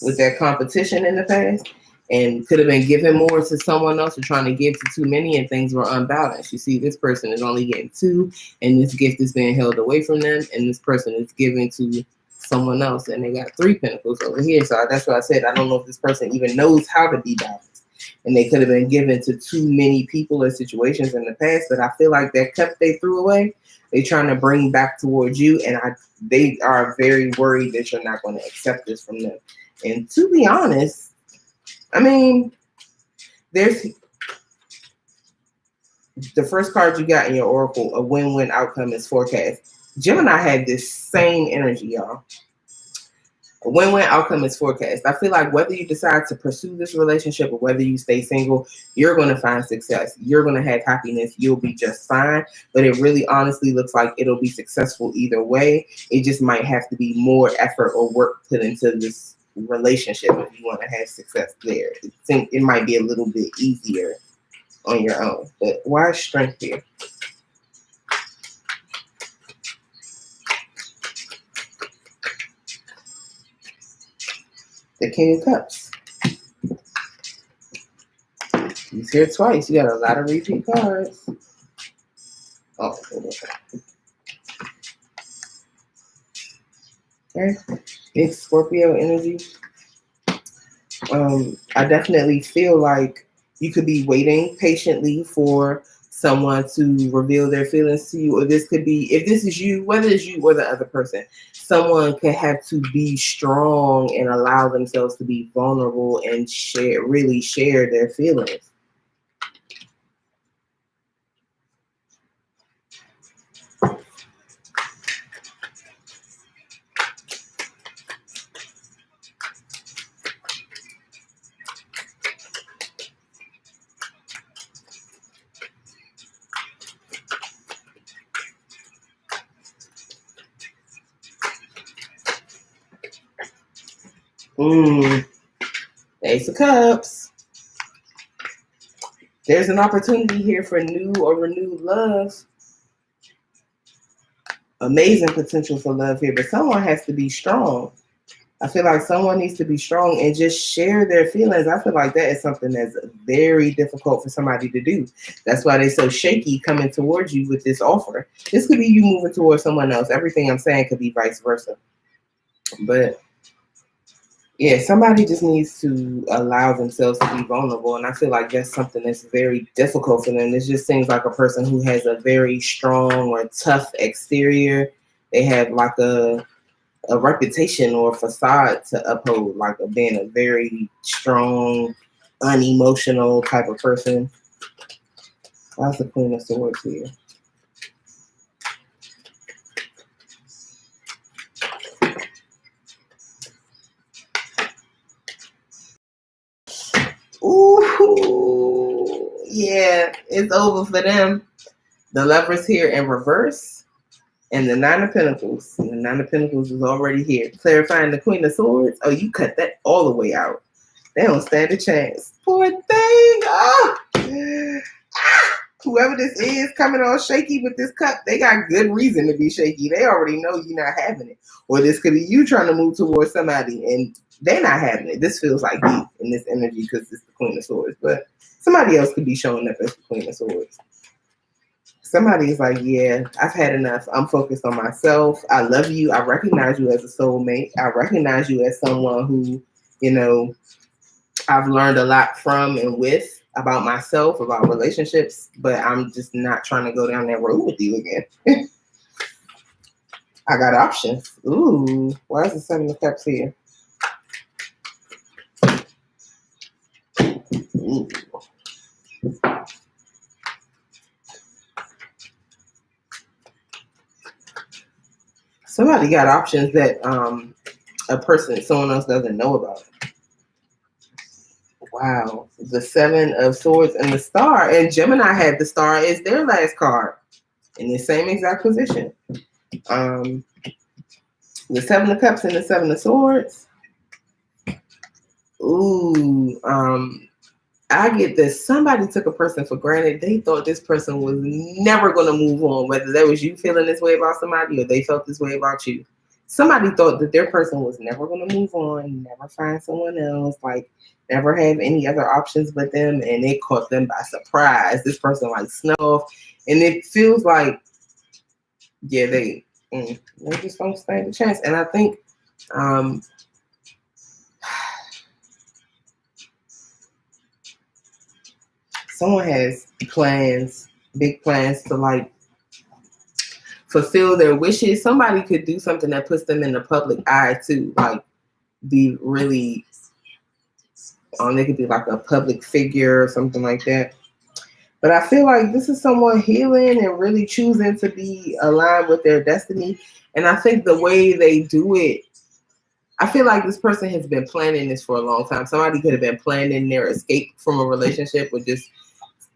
with their competition in the past. And could have been giving more to someone else or trying to give to too many and things were unbalanced. You see, this person is only getting 2 and this gift is being held away from them. And this person is giving to someone else and they got 3 pentacles over here. So that's what I said. I don't know if this person even knows how to be balanced. And they could have been given to too many people or situations in the past. But I feel like that cup they threw away, they're trying to bring back towards you. And they are very worried that you're not going to accept this from them. And to be honest, I mean, there's the first card you got in your oracle, a win-win outcome is forecast. Gemini had this same energy, y'all. A win-win outcome is forecast. I feel like whether you decide to pursue this relationship or whether you stay single, you're going to find success. You're going to have happiness. You'll be just fine. But it really honestly looks like it'll be successful either way. It just might have to be more effort or work put into this relationship if you want to have success there. It might be a little bit easier on your own. But why strength here? The King of Cups. He's here twice. You got a lot of repeat cards. Oh, okay. Big Scorpio energy. I definitely feel like you could be waiting patiently for someone to reveal their feelings to you, or this could be, if this is you, whether it's you or the other person, someone could have to be strong and allow themselves to be vulnerable and really share their feelings. Ace of Cups. There's an opportunity here for new or renewed love. Amazing potential for love here, but someone has to be strong. I feel like someone needs to be strong and just share their feelings. I feel like that is something that's very difficult for somebody to do. That's why they're so shaky coming towards you with this offer. This could be you moving towards someone else. Everything I'm saying could be vice versa. But yeah, somebody just needs to allow themselves to be vulnerable. And I feel like that's something that's very difficult for them. It just seems like a person who has a very strong or tough exterior. They have like a reputation or a facade to uphold, like being a very strong, unemotional type of person. That's the Queen of Swords here. Ooh, yeah, it's over for them. The Lovers here in reverse. And the Nine of Pentacles. And the Nine of Pentacles is already here. Clarifying the Queen of Swords. Oh, you cut that all the way out. They don't stand a chance. Poor thing. Oh. Whoever this is coming all shaky with this cup, they got good reason to be shaky. They already know you're not having it. Or this could be you trying to move towards somebody and they're not having it. This feels like deep in this energy because it's the Queen of Swords. But somebody else could be showing up as the Queen of Swords. Somebody is like, yeah, I've had enough. I'm focused on myself. I love you. I recognize you as a soulmate. I recognize you as someone who, you know, I've learned a lot from and with about myself, about relationships, but I'm just not trying to go down that road with you again. I got options. Ooh, why is the Seven of Cups here? Ooh. Somebody got options that someone else doesn't know about. Wow. The Seven of Swords and the Star. And Gemini had the Star as their last card in the same exact position. The Seven of Cups and the Seven of Swords. Ooh. I get this. Somebody took a person for granted. They thought this person was never going to move on, whether that was you feeling this way about somebody or they felt this way about you. Somebody thought that their person was never going to move on, never find someone else, like never have any other options but them, and it caught them by surprise. This person like snuff, and it feels like, yeah, they just don't stand a chance. And I think someone has plans, big plans to like fulfill their wishes. Somebody could do something that puts them in the public eye too, like be really, they could be like a public figure or something like that. But I feel like this is someone healing and really choosing to be aligned with their destiny. And I think the way they do it, I feel like this person has been planning this for a long time. Somebody could have been planning their escape from a relationship with just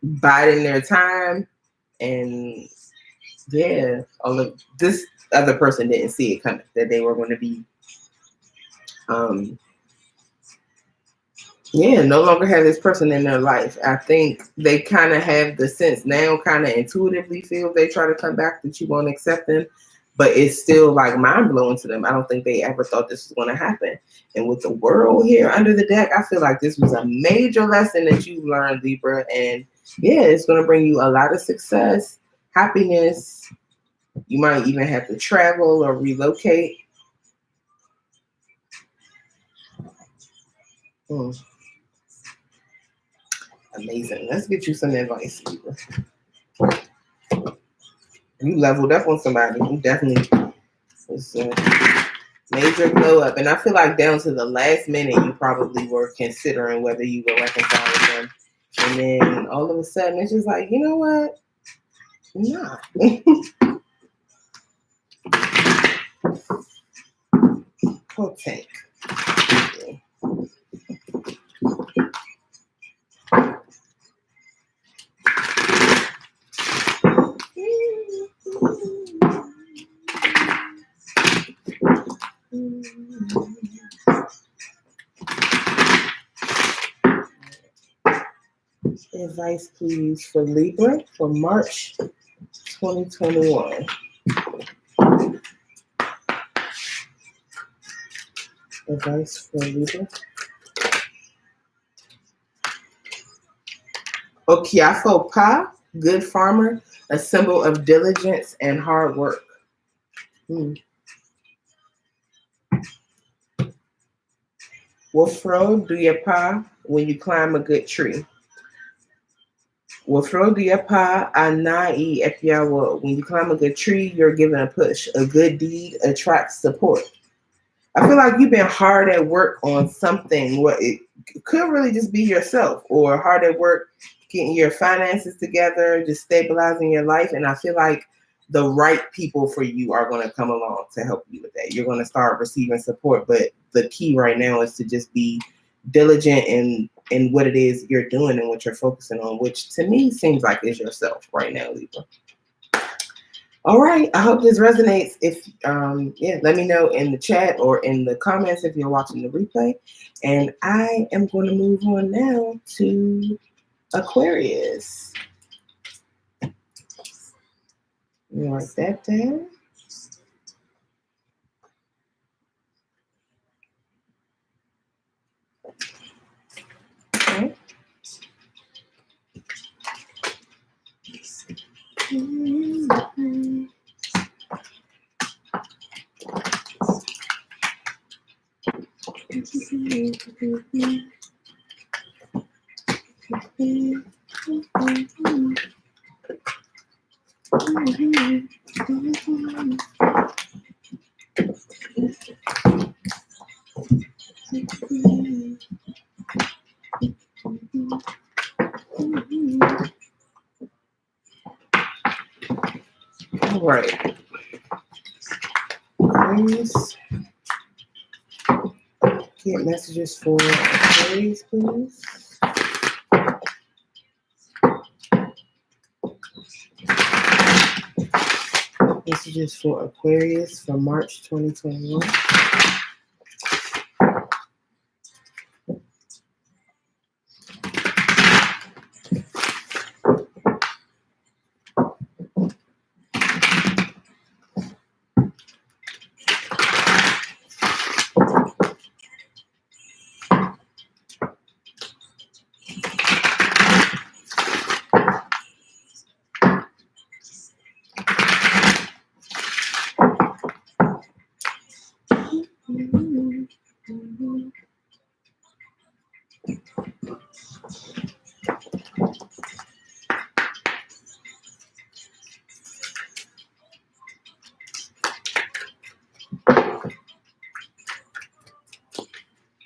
biding their time. And yeah, all of this other person didn't see it coming, that they were going to be no longer have this person in their life. I think they kind of have the sense now, kind of intuitively feel they try to come back that you won't accept them, but it's still like mind blowing to them. I don't think they ever thought this was going to happen. And with the World here under the deck, I feel like this was a major lesson that you learned, Libra. And yeah, it's going to bring you a lot of success, happiness. You might even have to travel or relocate. Amazing. Let's get you some advice, Libra. You leveled up on somebody. You definitely was a major glow up. And I feel like down to the last minute, you probably were considering whether you would reconcile with them. And then all of a sudden, it's just like, you know what? Nah. Okay. Advice, please, for Libra for March 2021. Advice for Libra. Okiafo Pa, good farmer, a symbol of diligence and hard work. Wofro Duyapa, when you climb a good tree. Wofro Duyapa Anai Epiawo, when you climb a good tree, you're given a push. A good deed attracts support. I feel like you've been hard at work on something. What it could really just be yourself, or hard at work getting your finances together, just stabilizing your life. And I feel like the right people for you are going to come along to help you with that. You're going to start receiving support, but the key right now is to just be diligent in what it is you're doing and what you're focusing on, which to me seems like is yourself right now, Libra. All right, I hope this resonates. If let me know in the chat or in the comments if you're watching the replay. And I am going to move on now to Aquarius. Write that down. Okay. All right. Aquarius. Get messages for Aquarius, please. Messages for Aquarius for March 2021.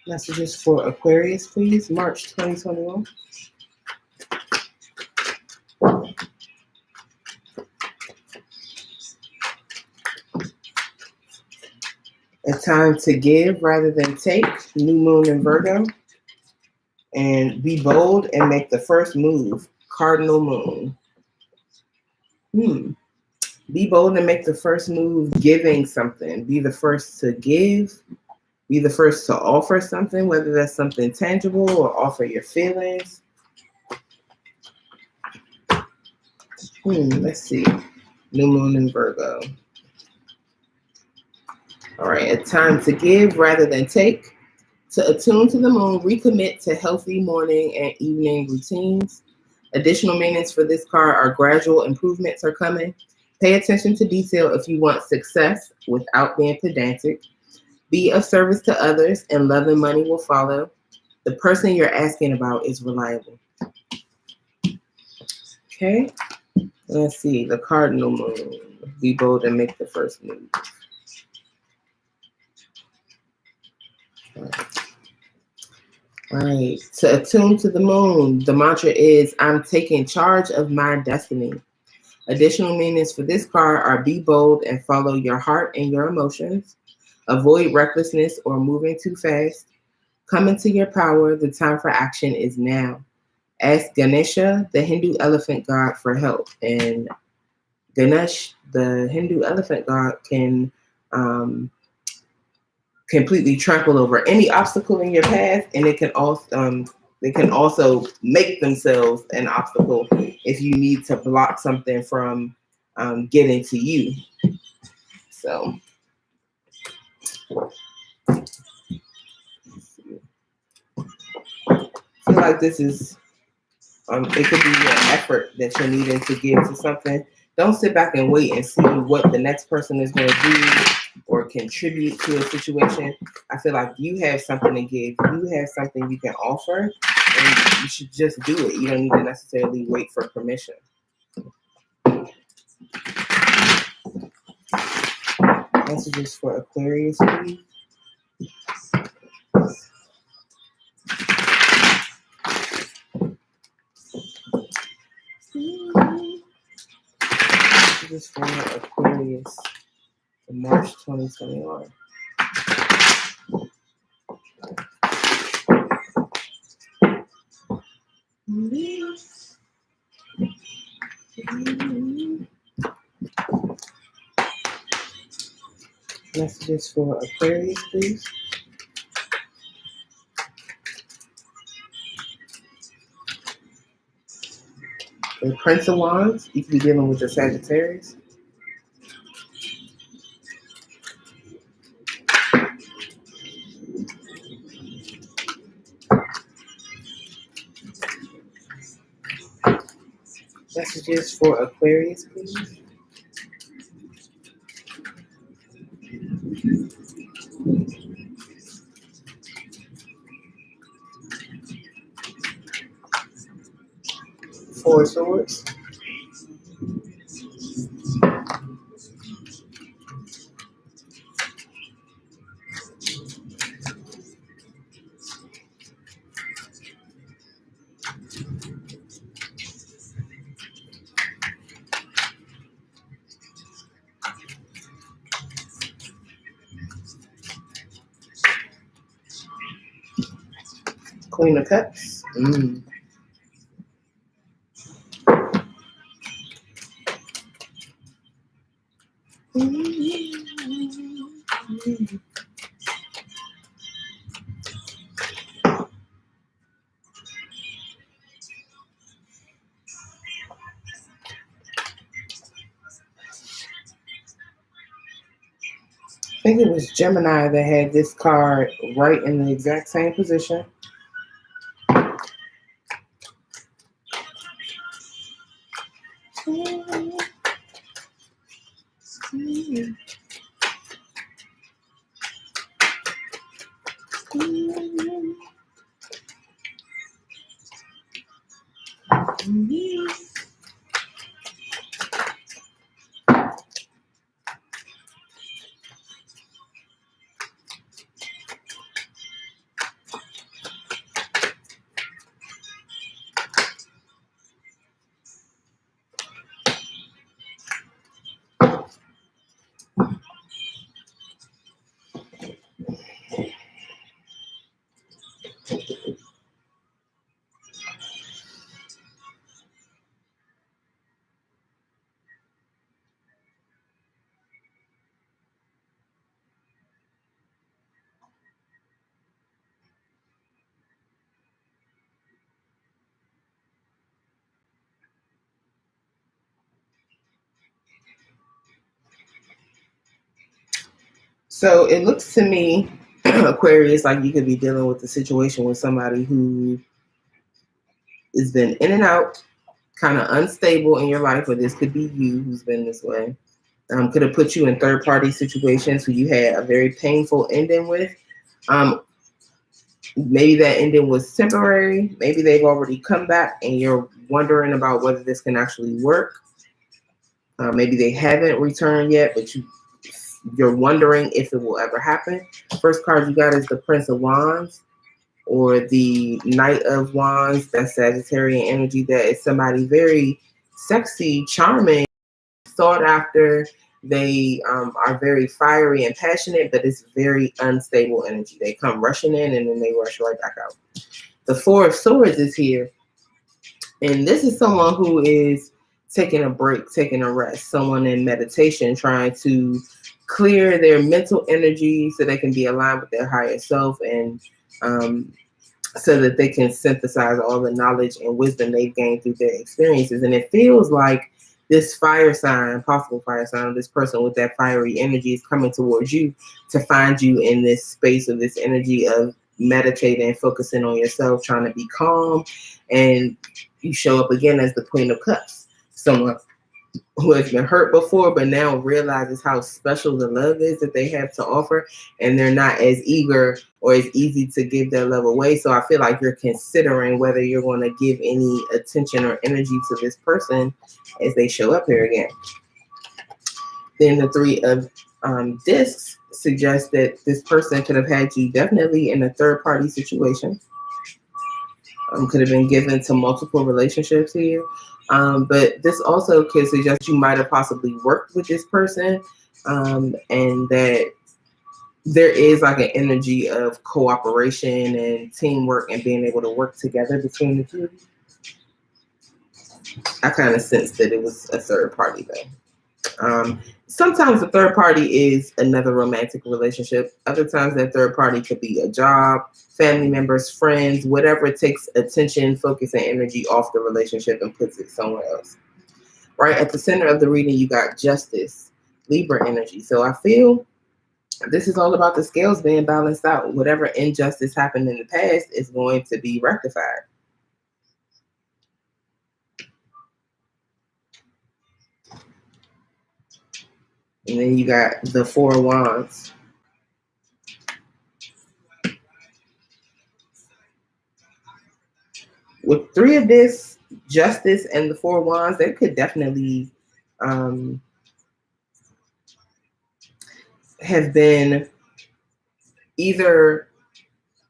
Messages for Aquarius, please, March 2021. A time to give rather than take, new moon in Virgo. And be bold and make the first move, cardinal moon. Be bold and make the first move, giving something. Be the first to give. Be the first to offer something, whether that's something tangible or offer your feelings. Let's see. New moon in Virgo. All right, a time to give rather than take. To attune to the moon, recommit to healthy morning and evening routines. Additional meanings for this card are gradual improvements are coming. Pay attention to detail if you want success without being pedantic. Be of service to others and love and money will follow. The person you're asking about is reliable. Okay, let's see. The cardinal moon. Be bold and make the first move. All right. To attune to the moon, the mantra is, I'm taking charge of my destiny. Additional meanings for this card are be bold and follow your heart and your emotions. Avoid recklessness or moving too fast. Come into your power. The time for action is now. Ask Ganesha, the Hindu elephant god, for help. And Ganesh, the Hindu elephant god, can completely trample over any obstacle in your path, and it can also they can also make themselves an obstacle if you need to block something from getting to you. So I feel like this is it could be an effort that you're needing to give to something. Don't sit back and wait and see what the next person is going to do or contribute to a situation. I feel like you have something to give. You have something you can offer, and you should just do it. You don't need to necessarily wait for permission. Messages for Aquarius, please. Messages for Aquarius for March 2021. Messages for Aquarius, please. The Prince of Wands, you could be dealing with the Sagittarius. Messages for Aquarius, please. Four of Swords. Queen of Cups. I think it was Gemini that had this card right in the exact same position. So it looks to me, Aquarius, like you could be dealing with a situation with somebody who has been in and out, kind of unstable in your life, or this could be you who's been this way. Could have put you in third-party situations who you had a very painful ending with. Maybe that ending was temporary. Maybe they've already come back and you're wondering about whether this can actually work. Maybe they haven't returned yet, but you're wondering if it will ever happen. First card you got is the Prince of Wands or the Knight of Wands. That's Sagittarian energy. That is somebody very sexy, charming, sought after. They are very fiery and passionate, but it's very unstable energy. They come rushing in and then they rush right back out. The Four of Swords is here. And this is someone who is taking a break, taking a rest, someone in meditation, trying to clear their mental energy so they can be aligned with their higher self and so that they can synthesize all the knowledge and wisdom they've gained through their experiences. And it feels like this fire sign, possible fire sign, this person with that fiery energy is coming towards you to find you in this space of this energy of meditating, focusing on yourself, trying to be calm. And you show up again as the Queen of Cups, someone who has been hurt before, but now realizes how special the love is that they have to offer, and they're not as eager or as easy to give their love away. So I feel like you're considering whether you're going to give any attention or energy to this person as they show up here again. Then the Three of Discs suggests that this person could have had you definitely in a third-party situation. Could have been given to multiple relationships here. But this also could suggest you might have possibly worked with this person, and that there is like an energy of cooperation and teamwork and being able to work together between the two. I kind of sensed that it was a third party though. Sometimes the third party is another romantic relationship. Other times that third party could be a job, family members, friends, whatever takes attention, focus, and energy off the relationship and puts it somewhere else. Right at the center of the reading, you got Justice, Libra energy. So I feel this is all about the scales being balanced out. Whatever injustice happened in the past is going to be rectified. And then you got the Four of Wands. With Three of Discs, Justice, and the Four of Wands, there could definitely have been either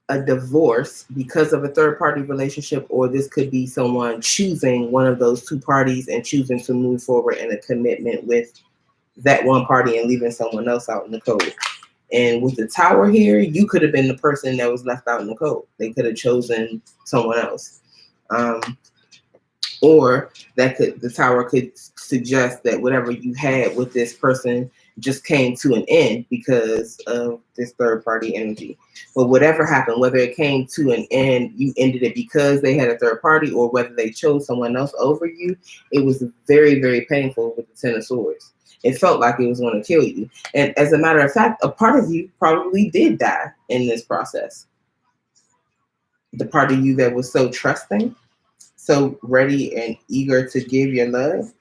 a divorce because of a third-party relationship, or this could be someone choosing one of those two parties and choosing to move forward in a commitment with that one party and leaving someone else out in the cold. And with the Tower here, you could have been the person that was left out in the cold. They could have chosen someone else. Or the Tower could suggest that whatever you had with this person just came to an end because of this third party energy. But whatever happened, whether it came to an end, you ended it because they had a third party, or whether they chose someone else over you, it was very, very painful with the Ten of Swords. It felt like it was going to kill you. And as a matter of fact, a part of you probably did die in this process. The part of you that was so trusting, so ready and eager to give your love.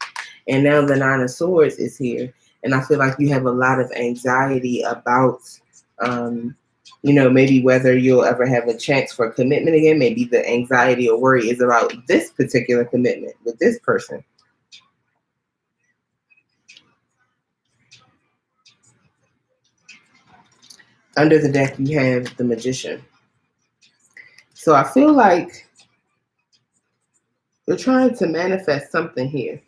And now the Nine of Swords is here. And I feel like you have a lot of anxiety about, maybe whether you'll ever have a chance for commitment again. Maybe the anxiety or worry is about this particular commitment with this person. Under the deck, you have the Magician. So I feel like you're trying to manifest something here.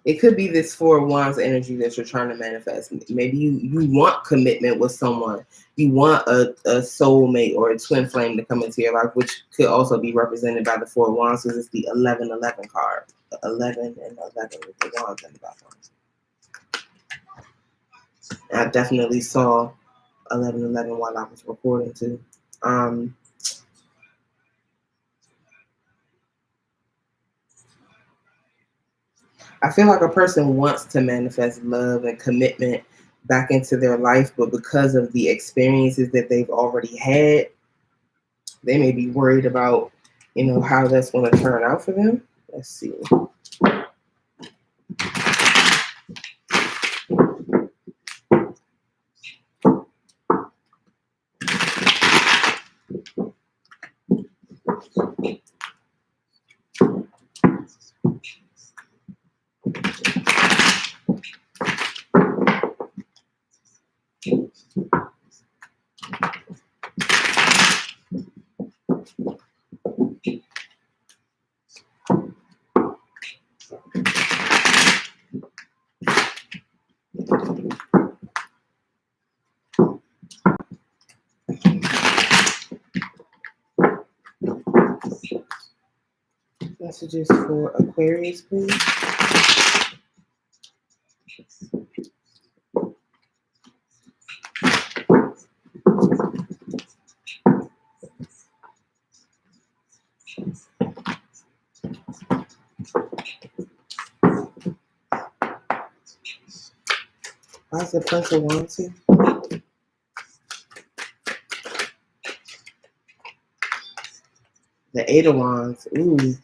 It could be this Four of Wands energy that you're trying to manifest. Maybe you want commitment with someone. You want a soulmate or a twin flame to come into your life, which could also be represented by the Four of Wands, because it's the 11-11 card. 11 and 11 with the wands in the background. I definitely saw 11-11 while I was recording too. I feel like a person wants to manifest love and commitment back into their life, but because of the experiences that they've already had, they may be worried about, how that's going to turn out for them. Let's see. Messages for Aquarius, please. Why is the Prince of Wands here? The Eight of Wands. Ooh.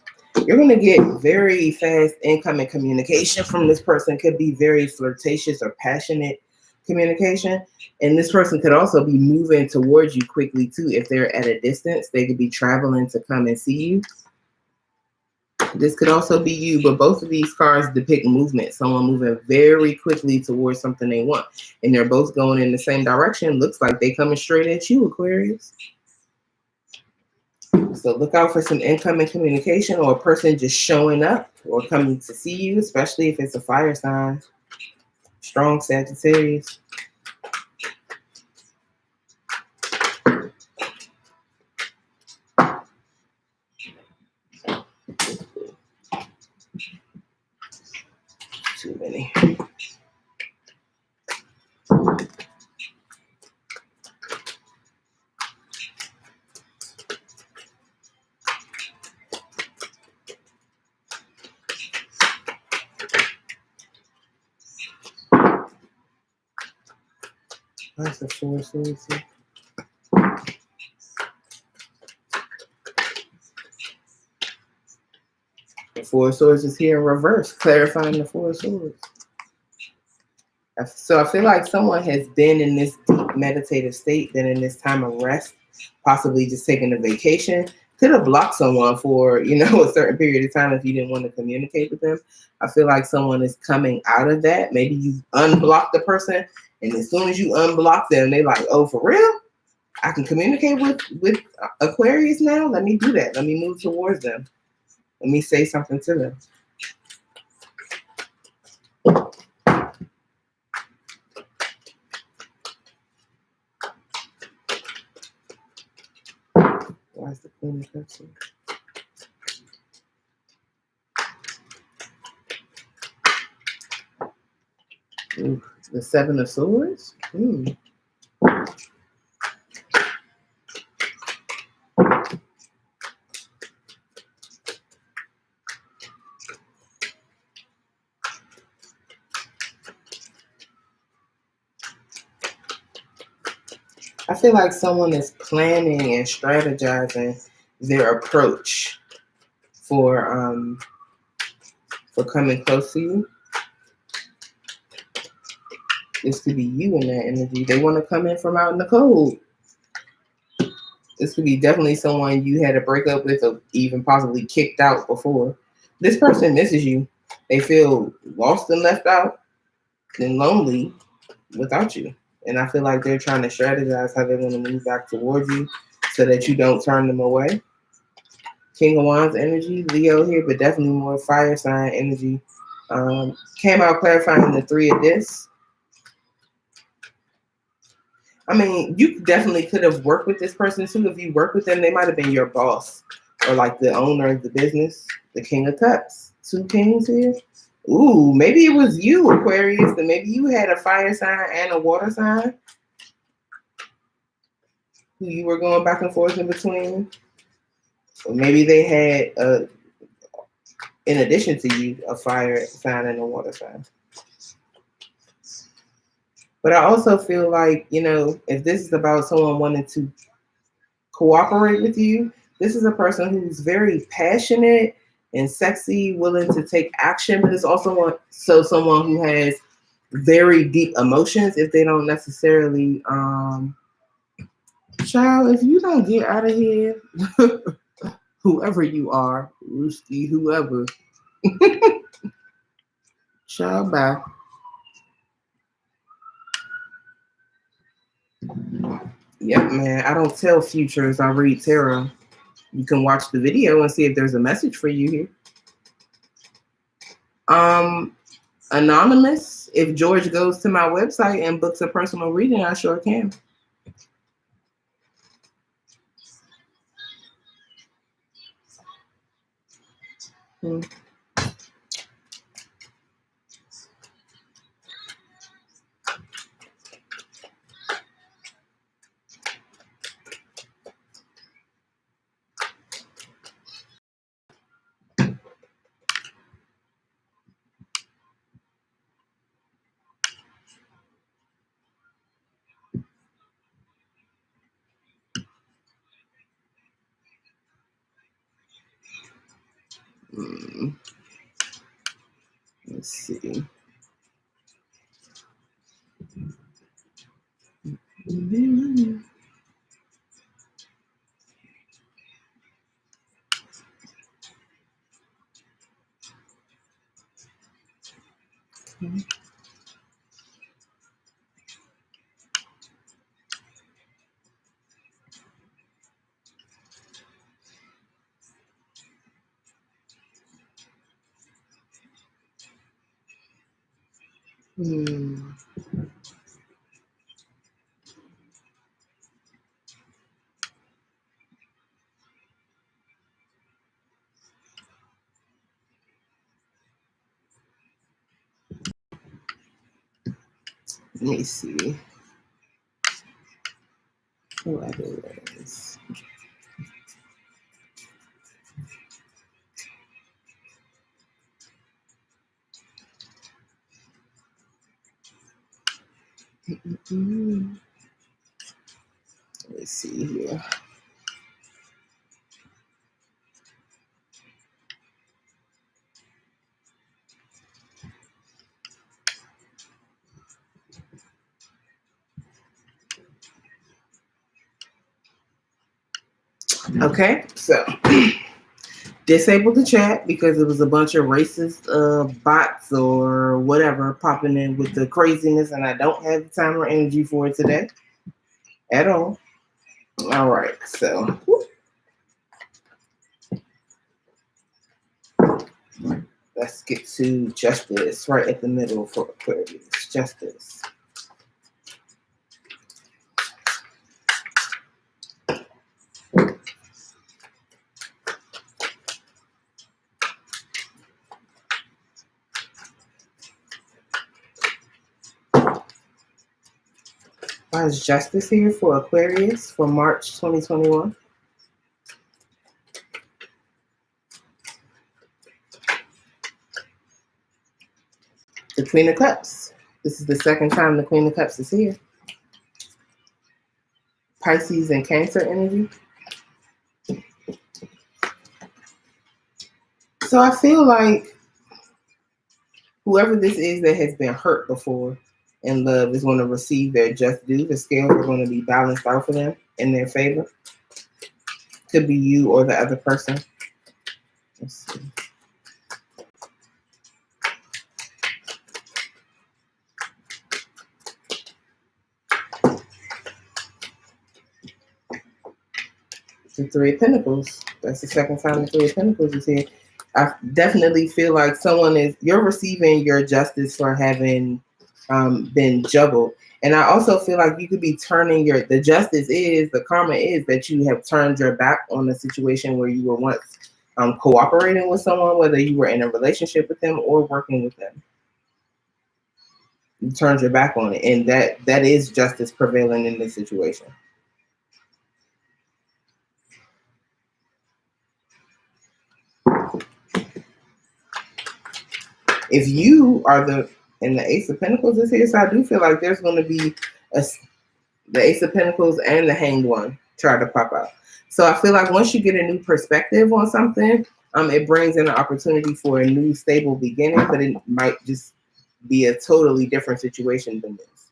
You're going to get very fast incoming communication from this person. Could be very flirtatious or passionate communication. And this person could also be moving towards you quickly too. If they're at a distance, they could be traveling to come and see you. This could also be you, but both of these cards depict movement. Someone moving very quickly towards something they want. And they're both going in the same direction. Looks like they coming straight at you, Aquarius. So look out for some incoming communication or a person just showing up or coming to see you, especially if it's a fire sign. Strong Sagittarius. Too many. That's the Four of Swords. The Four of Swords is here in reverse, clarifying the Four of Swords. So I feel like someone has been in this deep meditative state, been in this time of rest, possibly just taking a vacation. Could have blocked someone for, a certain period of time if you didn't want to communicate with them. I feel like someone is coming out of that. Maybe you unblock the person, and as soon as you unblock them, they like, oh, for real? I can communicate with Aquarius now? Let me do that. Let me move towards them. Let me say something to them. Why is the Queen of Cups here? Ooh, the Seven of Swords? I feel like someone is planning and strategizing their approach for coming close to you. This could be you in that energy. They want to come in from out in the cold. This could be definitely someone you had a breakup with or even possibly kicked out before. This person misses you. They feel lost and left out and lonely without you. And I feel like they're trying to strategize how they're going to move back towards you so that you don't turn them away. King of Wands energy, Leo here, but definitely more fire sign energy. Came out clarifying the Three of Discs. I mean, you definitely could have worked with this person too. If you work with them, they might have been your boss or like the owner of the business. The King of Cups. Two kings here. Ooh, maybe it was you, Aquarius, and maybe you had a fire sign and a water sign who you were going back and forth in between. Or maybe they had, in addition to you, a fire sign and a water sign. But I also feel like, if this is about someone wanting to cooperate with you, this is a person who's very passionate and sexy, willing to take action, but it's also someone who has very deep emotions if they don't necessarily, child, if you don't get out of here, whoever you are, Rooski, whoever, child, bye. Yep, man. I don't tell futures. I read tarot. You can watch the video and see if there's a message for you here. Anonymous. If George goes to my website and books a personal reading, I sure can. Let's see. Let me see. What it is. Let's see here. Okay, so disabled the chat because it was a bunch of racist bots or whatever popping in with the craziness, and I don't have the time or energy for it today at all. All right, so let's get to justice right at the middle for Aquarius. Justice. Why is justice here for Aquarius for March 2021? The Queen of Cups. This is the second time the Queen of Cups is here. Pisces and Cancer energy. So I feel like whoever this is that has been hurt before in love is going to receive their just due. The scales are going to be balanced out for them in their favor. Could be you or the other person. Let's see. The Three of Pentacles. That's the second time the Three of Pentacles is here. I definitely feel like you're receiving your justice for having been juggled. And I also feel like you could be turning the karma is that you have turned your back on the situation where you were once cooperating with someone, whether you were in a relationship with them or working with them. You turned your back on it, and that is justice prevailing in this situation. If you are the Ace of Pentacles is here, so I do feel like there's going to be the Ace of Pentacles and the Hanged One try to pop out. So I feel like once you get a new perspective on something, it brings in an opportunity for a new stable beginning, but it might just be a totally different situation than this.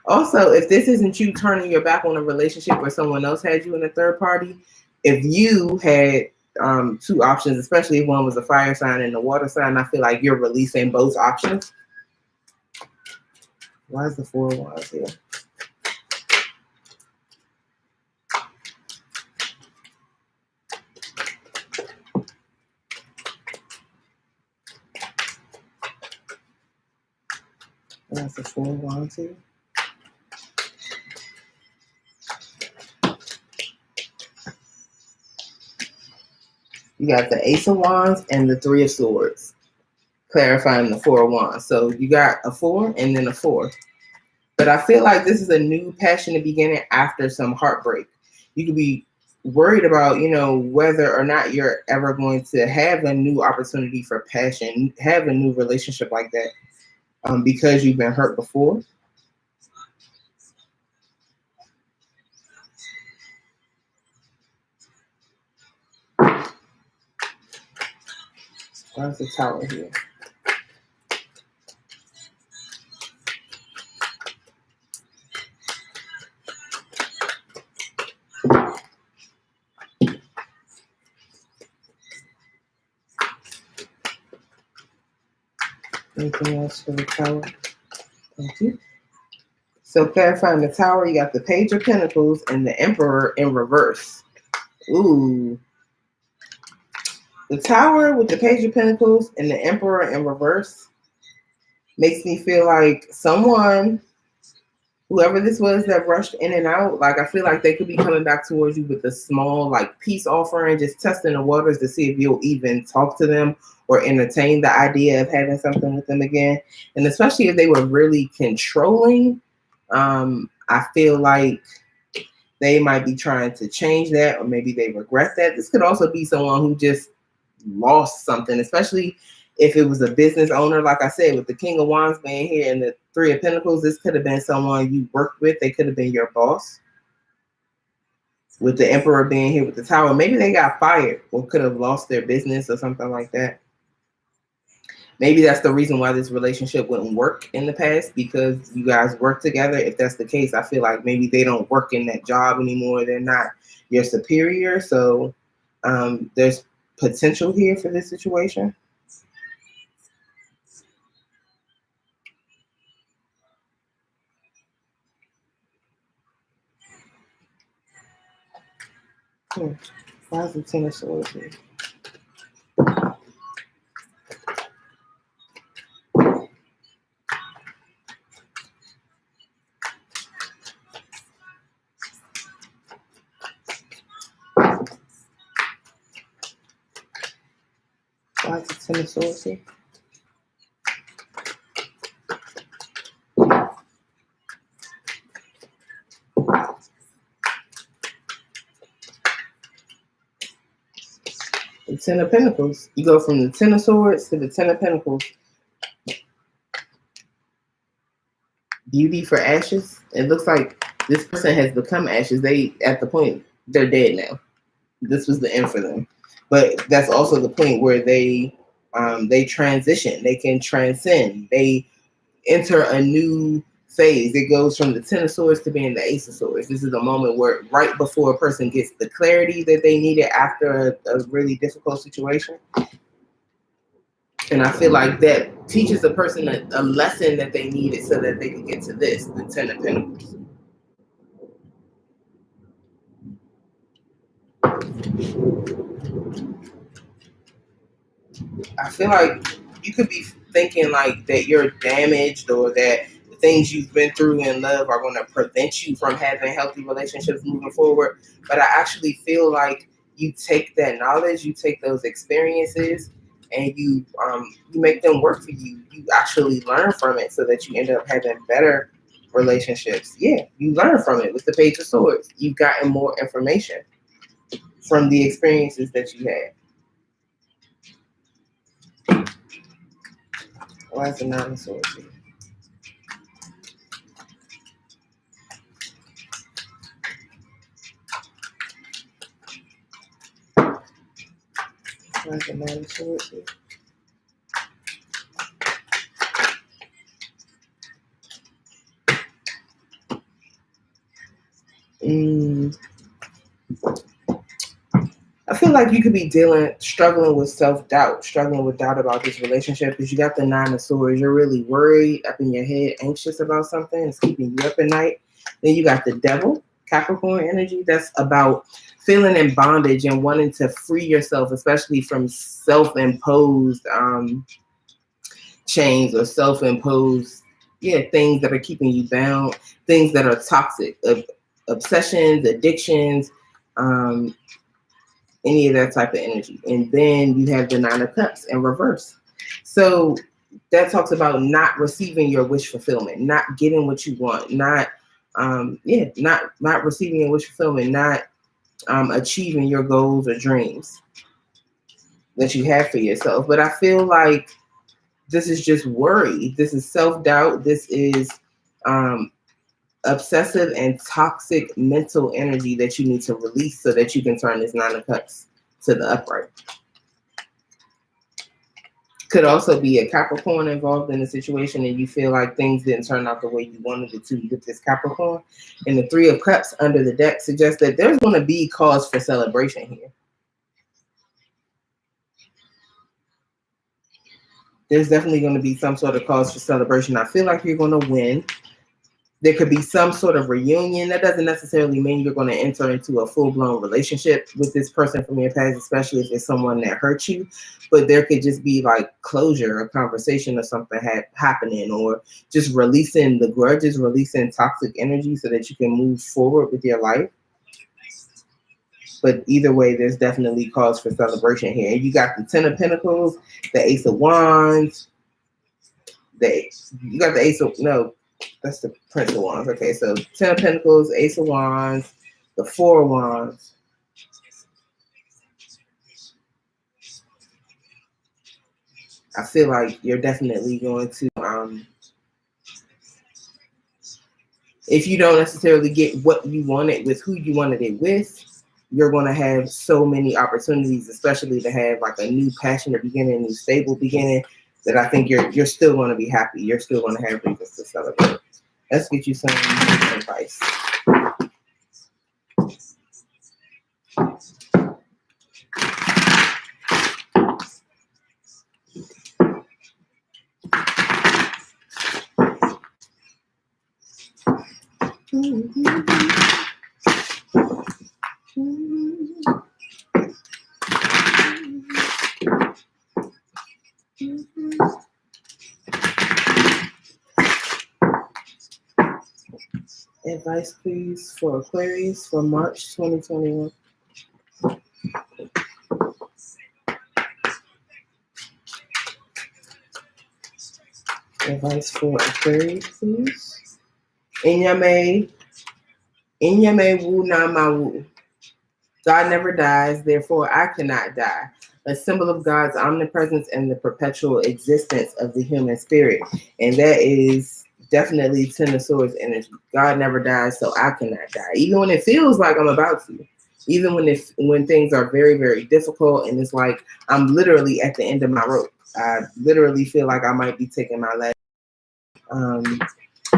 Also, if this isn't you turning your back on a relationship where someone else had you in a third party, if you had two options, especially if one was a fire sign and a water sign, I feel like you're releasing both options. Why is the Four of Wands here? That's the Four of Wands here. You got the Ace of Wands and the Three of Swords, clarifying the Four of Wands. So you got a 4 and then a 4. But I feel like this is a new passionate beginning after some heartbreak. You could be worried about, whether or not you're ever going to have a new opportunity for passion, have a new relationship like that, because you've been hurt before. Where's the Tower here? Anything else for the Tower? Thank you. So clarifying the Tower, you got the Page of Pentacles and the Emperor in reverse. Ooh. The Tower with the Page of Pentacles and the Emperor in reverse makes me feel like someone, whoever this was that rushed in and out, like I feel like they could be coming back towards you with a small like peace offering, just testing the waters to see if you'll even talk to them or entertain the idea of having something with them again. And especially if they were really controlling, I feel like they might be trying to change that, or maybe they regret that. This could also be someone who just lost something, especially if it was a business owner. Like I said, with the King of Wands being here and the Three of Pentacles, this could have been someone you worked with. They could have been your boss. With the Emperor being here with the Tower, maybe they got fired or could have lost their business or something like that. Maybe that's the reason why this relationship wouldn't work in the past, because you guys work together. If that's the case, I feel like maybe they don't work in that job anymore. They're not your superior. So there's potential here for this situation. Why is the Ten of Swords here? Why is the Ten of Swords here? The Ten of Pentacles. You go from the Ten of Swords to the Ten of Pentacles. Beauty for ashes. It looks like this person has become ashes. They, at the point, they're dead now. This was the end for them. But that's also the point where they transition. They can transcend. They enter a new phase. It goes from the Ten of Swords to being the Ace of Swords. This is a moment where right before a person gets the clarity that they needed after a really difficult situation. And I feel like that teaches a person a lesson that they needed so that they can get to this, the Ten of Pentacles. I feel like you could be thinking like that you're damaged, or that the things you've been through in love are going to prevent you from having healthy relationships moving forward. But I actually feel like you take that knowledge, you take those experiences, and you make them work for you. You actually learn from it so that you end up having better relationships. Yeah, you learn from it with the Page of Swords. You've gotten more information from the experiences that you had. Why is the Nine of Swords here? Why is the Nine of Swords here? I feel like you could be struggling with self-doubt, struggling with doubt about this relationship, because you got the Nine of Swords. You're really worried, up in your head, anxious about something. It's keeping you up at night. Then you got the Devil, Capricorn energy. That's about feeling in bondage and wanting to free yourself, especially from self-imposed chains or self-imposed, things that are keeping you bound, things that are toxic, obsessions, addictions, any of that type of energy. And then you have the Nine of Cups in reverse. So that talks about not receiving your wish fulfillment, not getting what you want, not receiving your wish fulfillment, not achieving your goals or dreams that you have for yourself. But I feel like this is just worry. This is self-doubt. This is obsessive and toxic mental energy that you need to release so that you can turn this Nine of Cups to the upright. Could also be a Capricorn involved in the situation and you feel like things didn't turn out the way you wanted it to with this Capricorn. And the Three of Cups under the deck suggests that there's going to be cause for celebration here. There's definitely going to be some sort of cause for celebration. I feel like you're going to win. There could be some sort of reunion. That doesn't necessarily mean you're going to enter into a full-blown relationship with this person from your past, especially if it's someone that hurt you. But there could just be like closure, a conversation or something happening, or just releasing the grudges, releasing toxic energy so that you can move forward with your life. But either way, there's definitely cause for celebration here. And you got the Ten of Pentacles, the Ace of Wands. You got the Ace of, no, that's the Prince of Wands. Okay, so Ten of Pentacles, Ace of Wands, the Four of Wands. I feel like you're definitely going to, if you don't necessarily get what you wanted with who you wanted it with, you're going to have so many opportunities, especially to have like a new passionate beginning, a new stable beginning, that I think you're still going to be happy. You're still going to have reasons to celebrate. Let's get you some advice. Advice, please, for Aquarius for March 2021. Advice for Aquarius, please. Inyame wu na ma wu. God never dies, therefore I cannot die. A symbol of God's omnipresence and the perpetual existence of the human spirit. And that is definitely Ten of Swords energy. God never dies, so I cannot die. Even when it feels like I'm about to. Even when things are very, very difficult and it's like I'm literally at the end of my rope. I literally feel like I might be taking my last.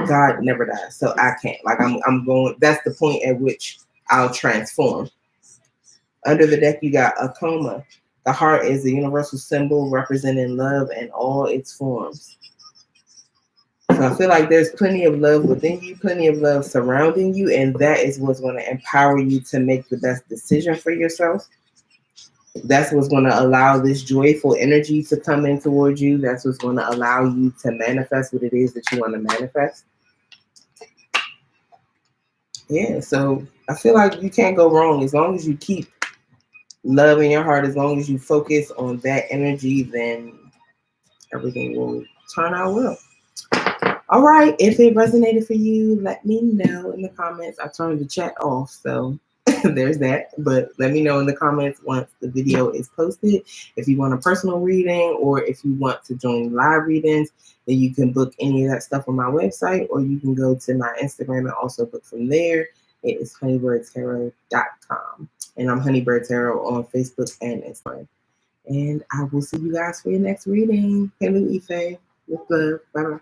God never dies, so I can't. Like I'm going. That's the point at which I'll transform. Under the deck, you got a coma. The heart is a universal symbol representing love in all its forms. So I feel like there's plenty of love within you, plenty of love surrounding you, and that is what's going to empower you to make the best decision for yourself. That's what's going to allow this joyful energy to come in towards you. That's what's going to allow you to manifest what it is that you want to manifest. Yeah, so I feel like you can't go wrong as long as you keep love in your heart. As long as you focus on that energy, then everything will turn out well. All right, if it resonated for you, let me know in the comments. I turned the chat off, so there's that. But let me know in the comments once the video is posted. If you want a personal reading or if you want to join live readings, then you can book any of that stuff on my website, or you can go to my Instagram and also book from there. It is honeybirdtarot.com. And I'm Honeybird Tarot on Facebook and Instagram. And I will see you guys for your next reading. Hello, Ife. With love. Bye-bye.